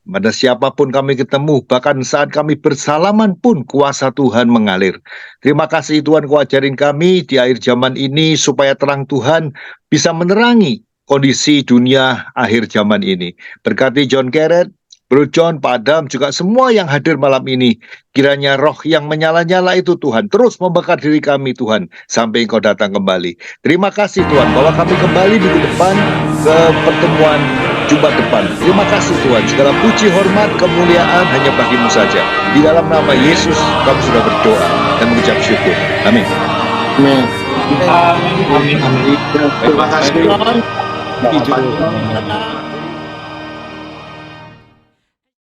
Pada siapapun kami ketemu, bahkan saat kami bersalaman pun kuasa Tuhan mengalir. Terima kasih Tuhan Kau ajarin kami di akhir zaman ini supaya terang Tuhan bisa menerangi kondisi dunia akhir zaman ini. Berkati John Garrett, Bro John, Pak Adam, juga semua yang hadir malam ini. Kiranya roh yang menyala-nyala itu Tuhan terus membakar diri kami Tuhan sampai Engkau datang kembali. Terima kasih Tuhan bahwa kami kembali minggu depan ke pertemuan Jumat depan. Terima kasih Tuhan, segala puji, hormat, kemuliaan hanya bagi-Mu saja. Di dalam nama Yesus kami sudah berdoa dan mengucap syukur. Amin. Amin. Amin. Terima kasih. Hijau.